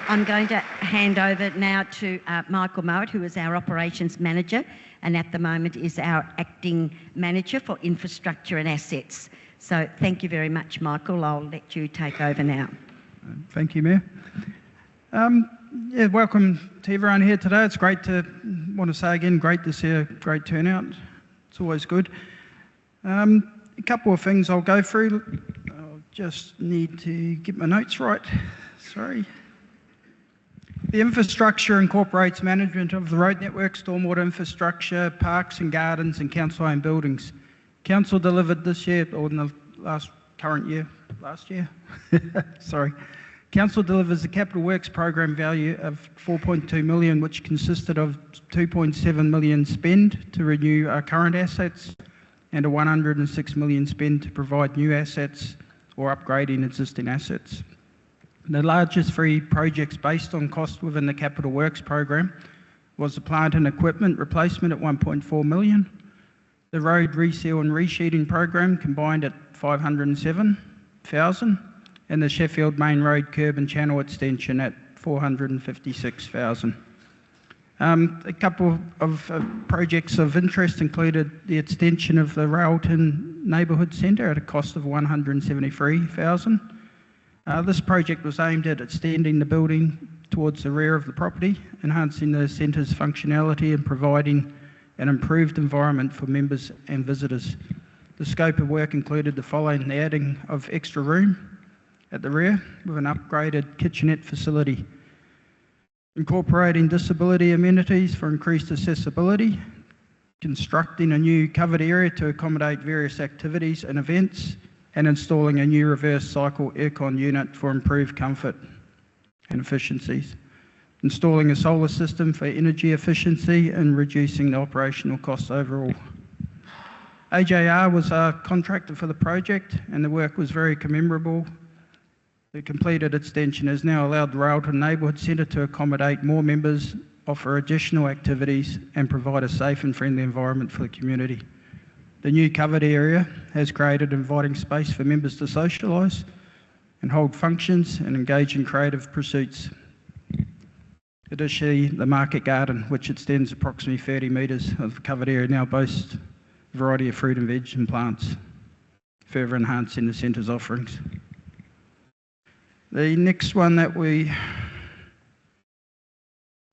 I'm going to hand over now to Michael Mowat, who is our Operations Manager and at the moment is our Acting Manager for Infrastructure and Assets. So thank you very much, Michael. I'll let you take over now. Thank you, Mayor. Welcome to everyone here today. It's great to, want to say again, great to see a great turnout. It's always good. A couple of things I'll go through. I'll just need to get my notes right. Sorry. The infrastructure incorporates management of the road network, stormwater infrastructure, parks and gardens and council-owned buildings. Council delivered this year, or in the last year, sorry. Council delivers a capital works program value of 4.2 million, which consisted of 2.7 million spend to renew our current assets and a 106 million spend to provide new assets or upgrading existing assets. The largest three projects based on cost within the capital works program was the plant and equipment replacement at 1.4 million, the road reseal and resheeting program combined at 507,000, and the Sheffield Main Road curb and channel extension at 456,000. A couple of projects of interest included the extension of the Railton Neighbourhood Centre at a cost of 173,000. This project was aimed at extending the building towards the rear of the property, enhancing the centre's functionality and providing an improved environment for members and visitors. The scope of work included the following: the adding of extra room at the rear with an upgraded kitchenette facility, incorporating disability amenities for increased accessibility, constructing a new covered area to accommodate various activities and events, and installing a new reverse cycle aircon unit for improved comfort and efficiencies, installing a solar system for energy efficiency and reducing the operational costs overall. AJR was our contractor for the project and the work was very commendable. The completed extension has now allowed the Railton Neighbourhood Centre to accommodate more members, offer additional activities and provide a safe and friendly environment for the community. The new covered area has created inviting space for members to socialise and hold functions and engage in creative pursuits. Additionally, the market garden, which extends approximately 30 metres of the covered area, now boasts a variety of fruit and veg and plants, further enhancing the centre's offerings. The next one that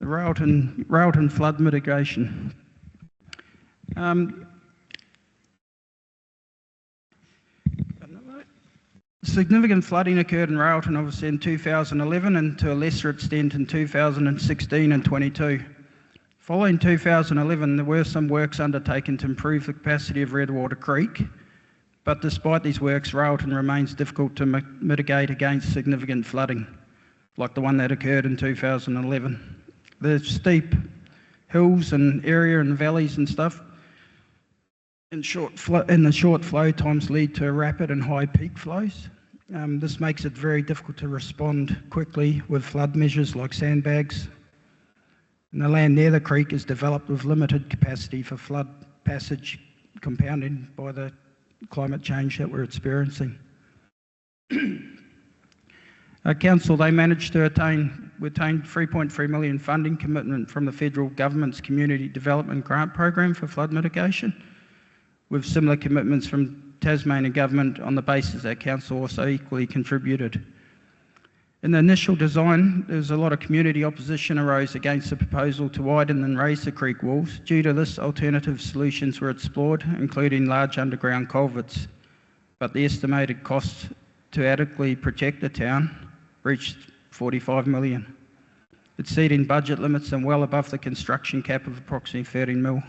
the Railton flood mitigation. Significant flooding occurred in Railton obviously in 2011 and to a lesser extent in 2016 and 22. Following 2011, there were some works undertaken to improve the capacity of Redwater Creek, but despite these works, Railton remains difficult to mitigate against significant flooding, like the one that occurred in 2011. The steep hills and area and valleys and stuff and the short flow times lead to rapid and high peak flows. This makes it very difficult to respond quickly with flood measures like sandbags. And the land near the creek is developed with limited capacity for flood passage, compounded by the climate change that we're experiencing. Council, they managed to attain 3.3 million funding commitment from the federal government's Community Development Grant Program for flood mitigation, with similar commitments from Tasmanian Government on the basis that Council also equally contributed. In the initial design, there was a lot of community opposition arose against the proposal to widen and raise the creek walls. Due to this, alternative solutions were explored, including large underground culverts, but the estimated cost to adequately protect the town reached 45 million, exceeding budget limits and well above the construction cap of approximately 13 mil.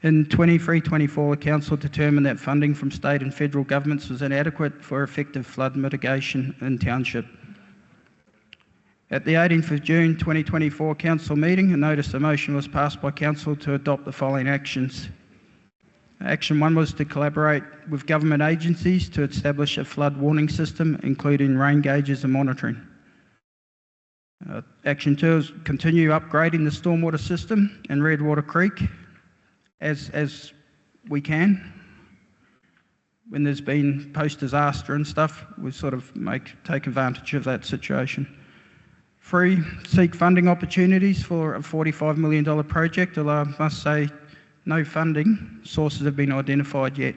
In 23-24, the Council determined that funding from state and federal governments was inadequate for effective flood mitigation in township. At the 18th of June 2024 Council meeting, a notice of motion was passed by Council to adopt the following actions. Action 1 was to collaborate with government agencies to establish a flood warning system, including rain gauges and monitoring. Action 2 is continue upgrading the stormwater system in Redwater Creek as we can. When there's been post-disaster and stuff, we sort of take advantage of that situation. 3, seek funding opportunities for a $45 million project, although I must say no funding sources have been identified yet.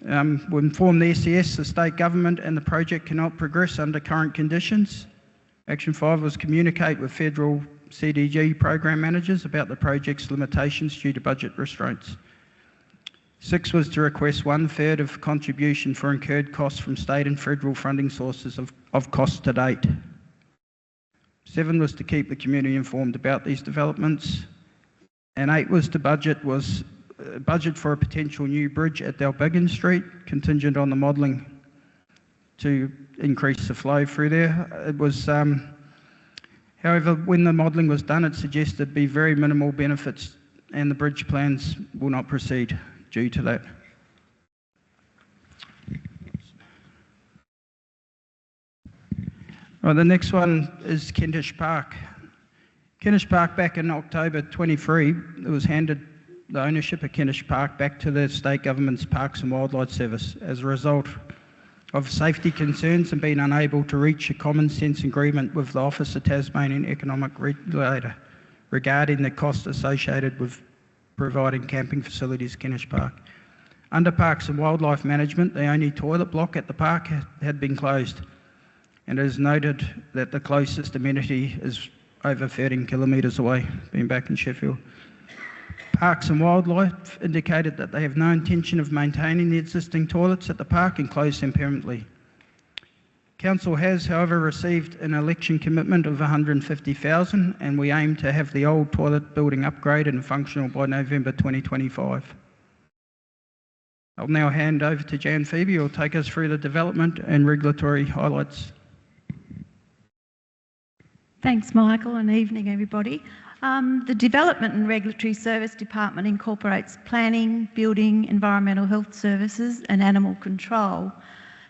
We informed the SES, the state government, and the project cannot progress under current conditions. Action 5 was communicate with federal CDG program managers about the project's limitations due to budget restraints. 6 was to request 1/3 of contribution for incurred costs from state and federal funding sources of costs to date. 7 was to keep the community informed about these developments. And 8 was to budget for a potential new bridge at Dalbiggin Street, contingent on the modelling to increase the flow through there. It was, however, when the modelling was done, it suggested there'd be very minimal benefits, and the bridge plans will not proceed due to that. Well, the next one is Kentish Park. Kentish Park, back in October 23, it was handed the ownership of Kentish Park back to the state government's Parks and Wildlife Service as a result of safety concerns and being unable to reach a common sense agreement with the Office of Tasmanian Economic Regulator regarding the costs associated with providing camping facilities at Kentish Park. Under Parks and Wildlife Management, the only toilet block at the park had been closed, and it is noted that the closest amenity is over 13 kilometres away, being back in Sheffield. Parks and Wildlife indicated that they have no intention of maintaining the existing toilets at the park and close them permanently. Council has, however, received an election commitment of $150,000, and we aim to have the old toilet building upgraded and functional by November 2025. I'll now hand over to Jan Phoebe, who will take us through the development and regulatory highlights. Thanks, Michael, and evening, everybody. The Development and Regulatory Service Department incorporates planning, building, environmental health services and animal control.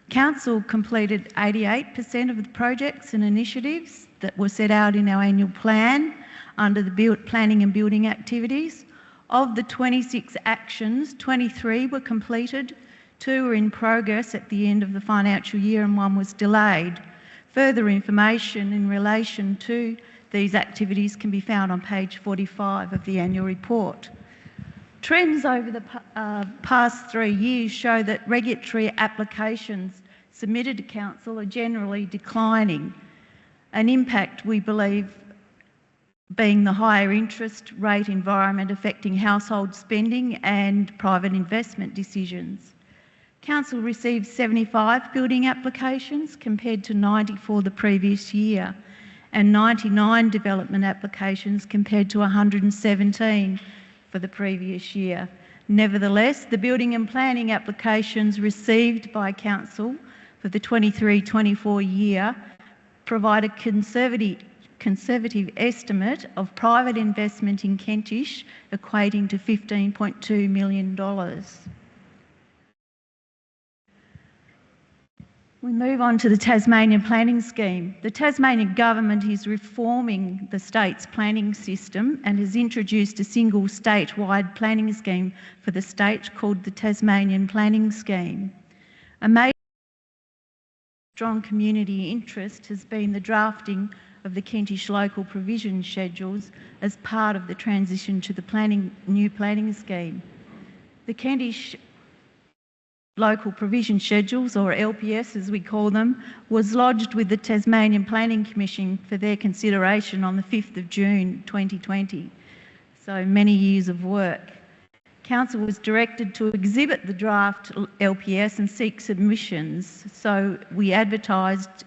Council completed 88% of the projects and initiatives that were set out in our annual plan under the planning and building activities. Of the 26 actions, 23 were completed, 2 were in progress at the end of the financial year and 1 was delayed. Further information in relation to these activities can be found on page 45 of the annual report. Trends over the past 3 years show that regulatory applications submitted to Council are generally declining. An impact, we believe, being the higher interest rate environment affecting household spending and private investment decisions. Council received 75 building applications compared to 90 for the previous year, and 99 development applications compared to 117 for the previous year. Nevertheless, the building and planning applications received by Council for the 23-24 year provide a conservative estimate of private investment in Kentish equating to $15.2 million. We move on to the Tasmanian planning scheme. The Tasmanian government is reforming the state's planning system and has introduced a single statewide planning scheme for the state called the Tasmanian Planning Scheme. A major strong community interest has been the drafting of the Kentish local provision schedules as part of the transition to the new planning scheme. The Kentish Local Provision Schedules, or LPS as we call them, was lodged with the Tasmanian Planning Commission for their consideration on the 5th of June 2020, so many years of work. Council was directed to exhibit the draft LPS and seek submissions, so we advertised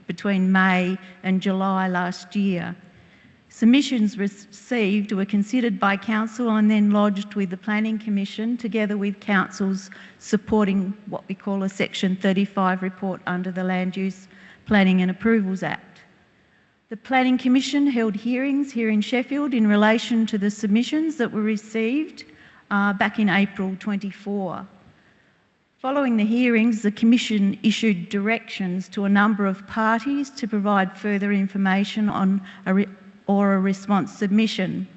between May and July last year. Submissions received were considered by Council and then lodged with the Planning Commission together with councils supporting what we call a Section 35 report under the Land Use Planning and Approvals Act. The Planning Commission held hearings here in Sheffield in relation to the submissions that were received back in April 24. Following the hearings, the Commission issued directions to a number of parties to provide further information on a response submission.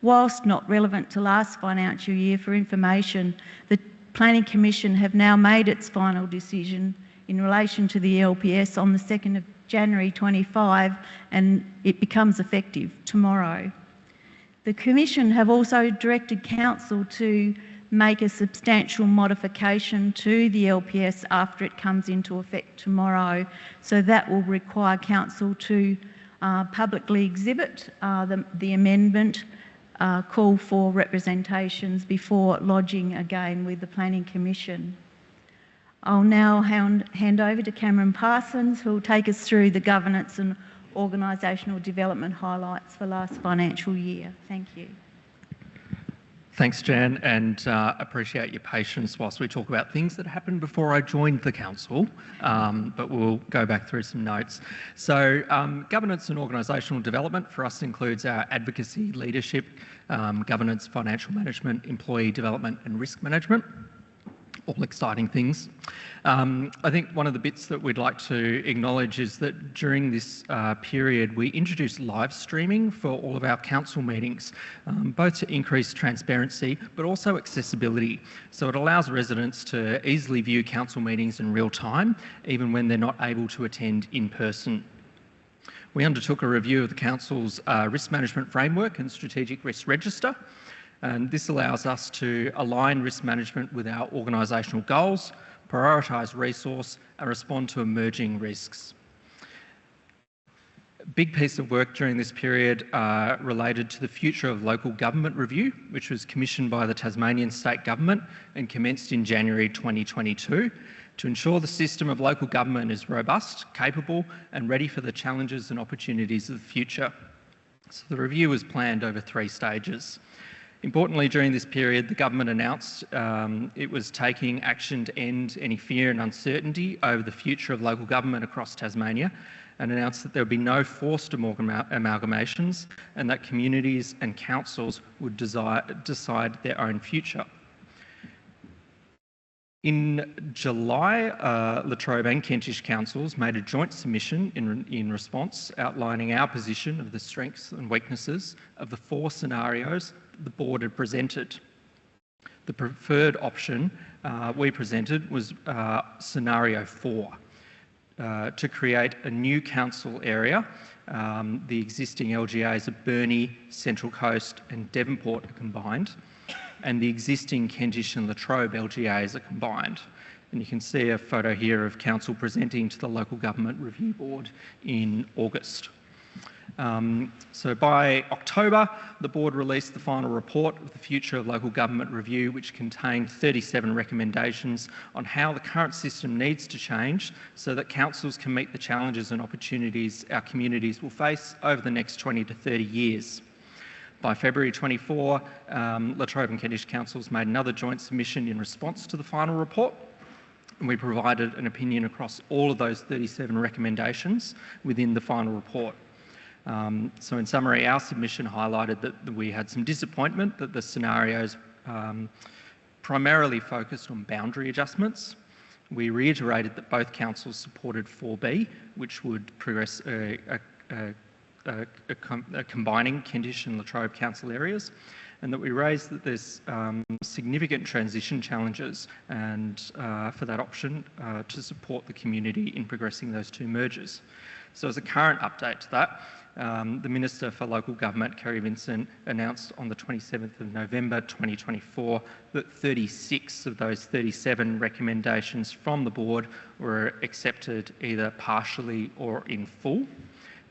Whilst not relevant to last financial year for information, the Planning Commission have now made its final decision in relation to the LPS on the 2nd of January 25, and it becomes effective tomorrow. The Commission have also directed Council to make a substantial modification to the LPS after it comes into effect tomorrow, so that will require Council to publicly exhibit the amendment, call for representations before lodging again with the Planning Commission. I'll now hand over to Cameron Parsons, who will take us through the governance and organisational development highlights for last financial year. Thank you. Thanks, Jan, and appreciate your patience whilst we talk about things that happened before I joined the council, but we'll go back through some notes. So governance and organisational development for us includes our advocacy, leadership, governance, financial management, employee development and risk management. All exciting things. I think one of the bits that we'd like to acknowledge is that during this period we introduced live streaming for all of our council meetings, both to increase transparency but also accessibility. So it allows residents to easily view council meetings in real time, even when they're not able to attend in person. We undertook a review of the council's risk management framework and strategic risk register. And this allows us to align risk management with our organisational goals, prioritise resource and respond to emerging risks. A big piece of work during this period related to the Future of Local Government review, which was commissioned by the Tasmanian State Government and commenced in January 2022 to ensure the system of local government is robust, capable and ready for the challenges and opportunities of the future. So the review was planned over 3 stages. Importantly, during this period, the government announced it was taking action to end any fear and uncertainty over the future of local government across Tasmania, and announced that there would be no forced amalgamations and that communities and councils would decide their own future. In July, La Trobe and Kentish councils made a joint submission in response, outlining our position of the strengths and weaknesses of the 4 scenarios the board had presented. The preferred option we presented was scenario 4, to create a new council area. The existing LGAs of Burnie, Central Coast and Devonport are combined, and the existing Kentish and La Trobe LGAs are combined. And you can see a photo here of council presenting to the Local Government Review Board in August. So by October, the board released the final report of the Future of Local Government Review, which contained 37 recommendations on how the current system needs to change so that councils can meet the challenges and opportunities our communities will face over the next 20 to 30 years. By February 24, La Trobe and Kentish councils made another joint submission in response to the final report, and we provided an opinion across all of those 37 recommendations within the final report. So in summary, our submission highlighted that we had some disappointment that the scenarios primarily focused on boundary adjustments. We reiterated that both councils supported 4B, which would progress combining Kentish and La Trobe council areas, and that we raised that there's significant transition challenges and for that option to support the community in progressing those two mergers. So as a current update to that, the Minister for Local Government, Kerry Vincent, announced on the 27th of November 2024 that 36 of those 37 recommendations from the board were accepted either partially or in full.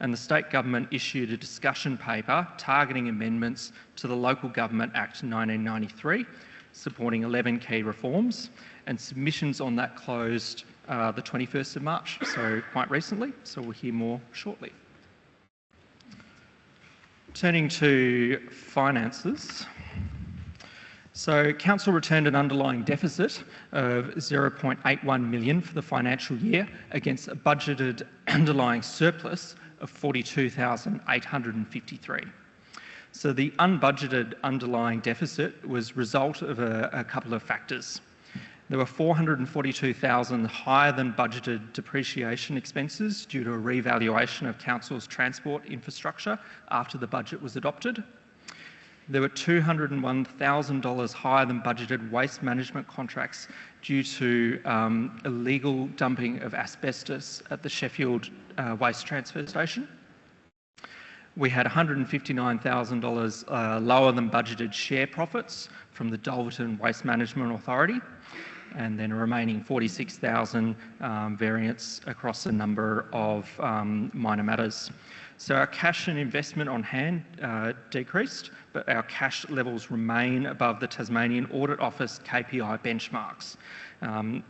And the state government issued a discussion paper targeting amendments to the Local Government Act 1993, supporting 11 key reforms, and submissions on that closed the 21st of March, so quite recently, so we'll hear more shortly. Turning to finances. So council returned an underlying deficit of 0.81 million for the financial year against a budgeted underlying surplus of 42,853. So the unbudgeted underlying deficit was a result of a couple of factors. There were 442,000 higher than budgeted depreciation expenses due to a revaluation of council's transport infrastructure after the budget was adopted. There were $201,000 higher than budgeted waste management contracts due to illegal dumping of asbestos at the Sheffield Waste Transfer Station. We had $159,000 lower than budgeted share profits from the Dulverton Waste Management Authority, and then a remaining 46,000 variance across a number of minor matters. So our cash and investment on hand decreased, but our cash levels remain above the Tasmanian Audit Office KPI benchmarks.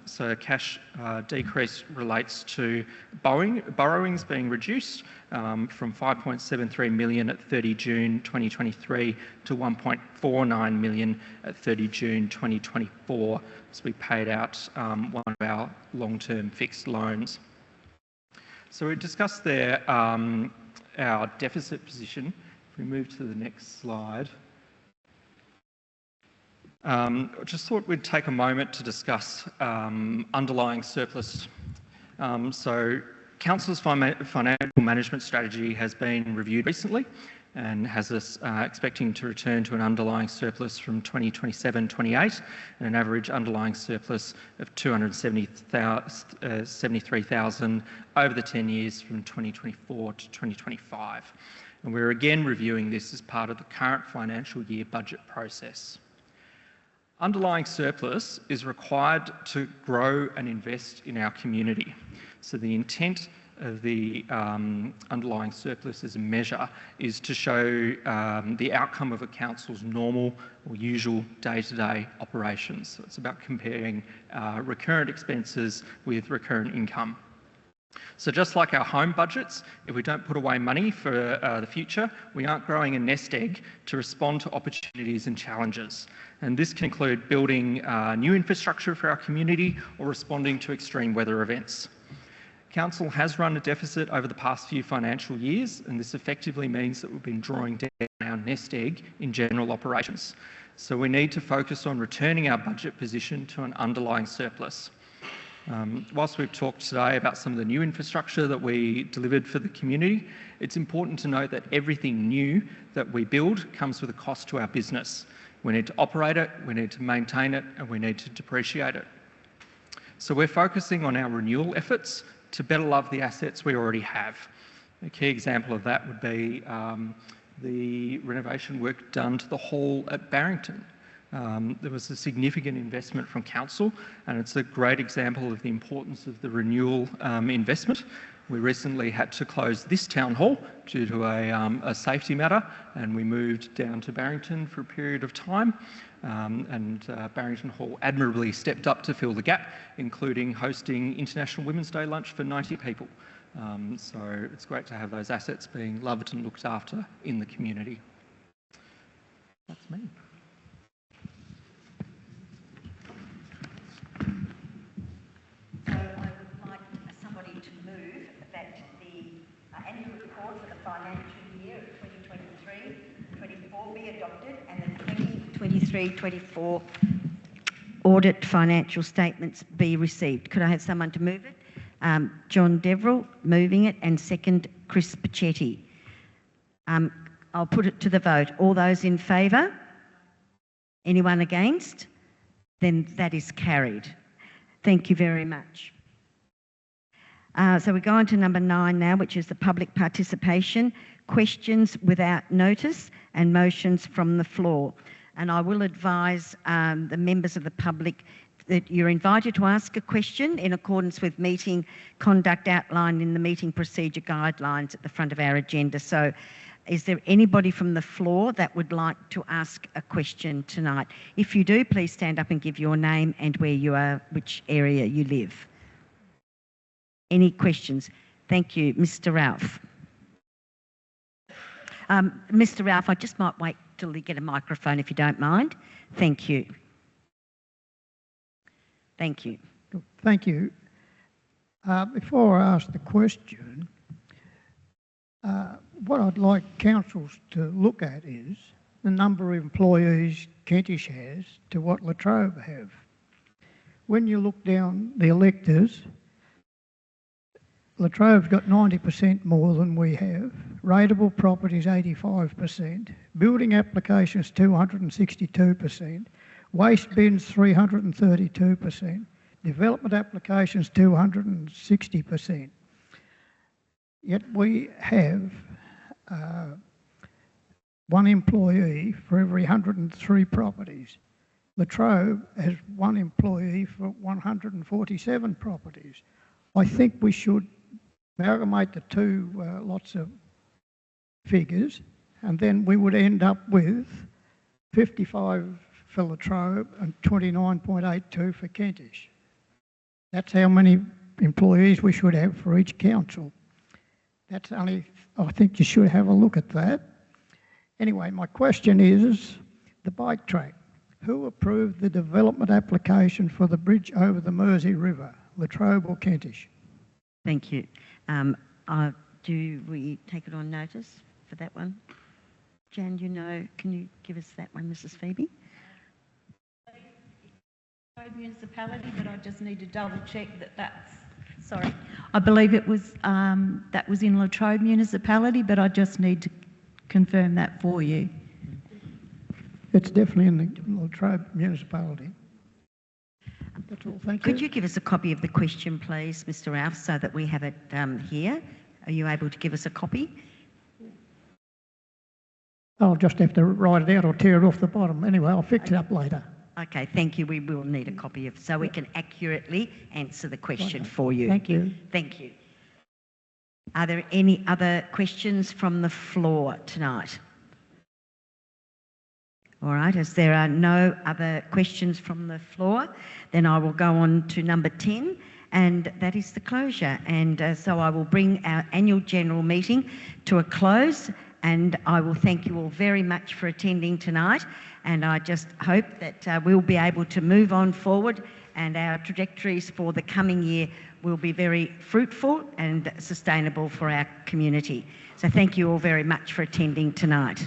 So cash decrease relates to borrowings being reduced from 5.73 million at 30 June 2023 to 1.49 million at 30 June 2024, as we paid out one of our long-term fixed loans. So we discussed there our deficit position. If we move to the next slide. I just thought we'd take a moment to discuss underlying surplus. So Council's financial management strategy has been reviewed recently and has us expecting to return to an underlying surplus from 2027-28 and an average underlying surplus of 273,000 over the 10 years from 2024 to 2025. And we're again reviewing this as part of the current financial year budget process. Underlying surplus is required to grow and invest in our community. So the intent of the underlying surplus as a measure is to show the outcome of a council's normal or usual day-to-day operations. So it's about comparing recurrent expenses with recurrent income. So just like our home budgets, if we don't put away money for the future, we aren't growing a nest egg to respond to opportunities and challenges. And this can include building new infrastructure for our community or responding to extreme weather events. Council has run a deficit over the past few financial years, and this effectively means that we've been drawing down our nest egg in general operations. So we need to focus on returning our budget position to an underlying surplus. Whilst we've talked today about some of the new infrastructure that we delivered for the community, it's important to note that everything new that we build comes with a cost to our business. We need to operate it, we need to maintain it, and we need to depreciate it. So we're focusing on our renewal efforts to better love the assets we already have. A key example of that would be the renovation work done to the hall at Barrington. There was a significant investment from council, and it's a great example of the importance of the renewal investment. We recently had to close this town hall due to a safety matter, and we moved down to Barrington for a period of time. Barrington Hall admirably stepped up to fill the gap, including hosting International Women's Day lunch for 90 people. So it's great to have those assets being loved and looked after in the community. That's me. So I would like somebody to move that the annual report for the financial year of 2023-24 be adopted and the 2023-24 audit financial statements be received. Could I have someone to move it? John Deverill moving it, and second Chris Pachetti. I'll put it to the vote. All those in favour? Anyone against? Then that is carried. Thank you very much. So we go on to number 9 now, which is the public participation, questions without notice and motions from the floor. And I will advise the members of the public that you're invited to ask a question in accordance with meeting conduct outlined in the meeting procedure guidelines at the front of our agenda. So is there anybody from the floor that would like to ask a question tonight? If you do, please stand up and give your name and where you are, which area you live. Any questions? Thank you. Mr. Ralph. Mr. Ralph, I just might wait till you get a microphone if you don't mind. Thank you. Thank you. Thank you. Before I ask the question, what I'd like councils to look at is the number of employees Kentish has to what Latrobe have. When you look down the electors, Latrobe's got 90% more than we have. Rateable properties 85%. Building applications 262%. Waste bins 332%. Development applications 260%. Yet we have one employee for every 103 properties. Latrobe has one employee for 147 properties. I think we should amalgamate the two lots of figures, and then we would end up with 55 for Latrobe and 29.82 for Kentish. That's how many employees we should have for each council. That's only, I think you should have a look at that. Anyway, my question is the bike track. Who approved the development application for the bridge over the Mersey River, Latrobe or Kentish? Thank you. Do we take it on notice for that one? Jan, you know, can you give us that one, Mrs. Phoebe? Municipality, but I just need to double check that that's, sorry. I believe it was, that was in Latrobe Municipality, but I just need to confirm that for you. It's definitely in the Latrobe Municipality. That's all, thank you. Could you give us a copy of the question, please, Mr. Ralph, so that we have it here? Are you able to give us a copy? I'll just have to write it out or tear it off the bottom. Anyway, I'll fix it up later. Okay, thank you. We will need a copy of, so we can accurately answer the question for you. Thank you. Thank you. Are there any other questions from the floor tonight? All right, as there are no other questions from the floor, then I will go on to number 10, and that is the closure. And so I will bring our annual general meeting to a close, and I will thank you all very much for attending tonight. And I just hope that we'll be able to move on forward, and our trajectories for the coming year will be very fruitful and sustainable for our community. So thank you all very much for attending tonight.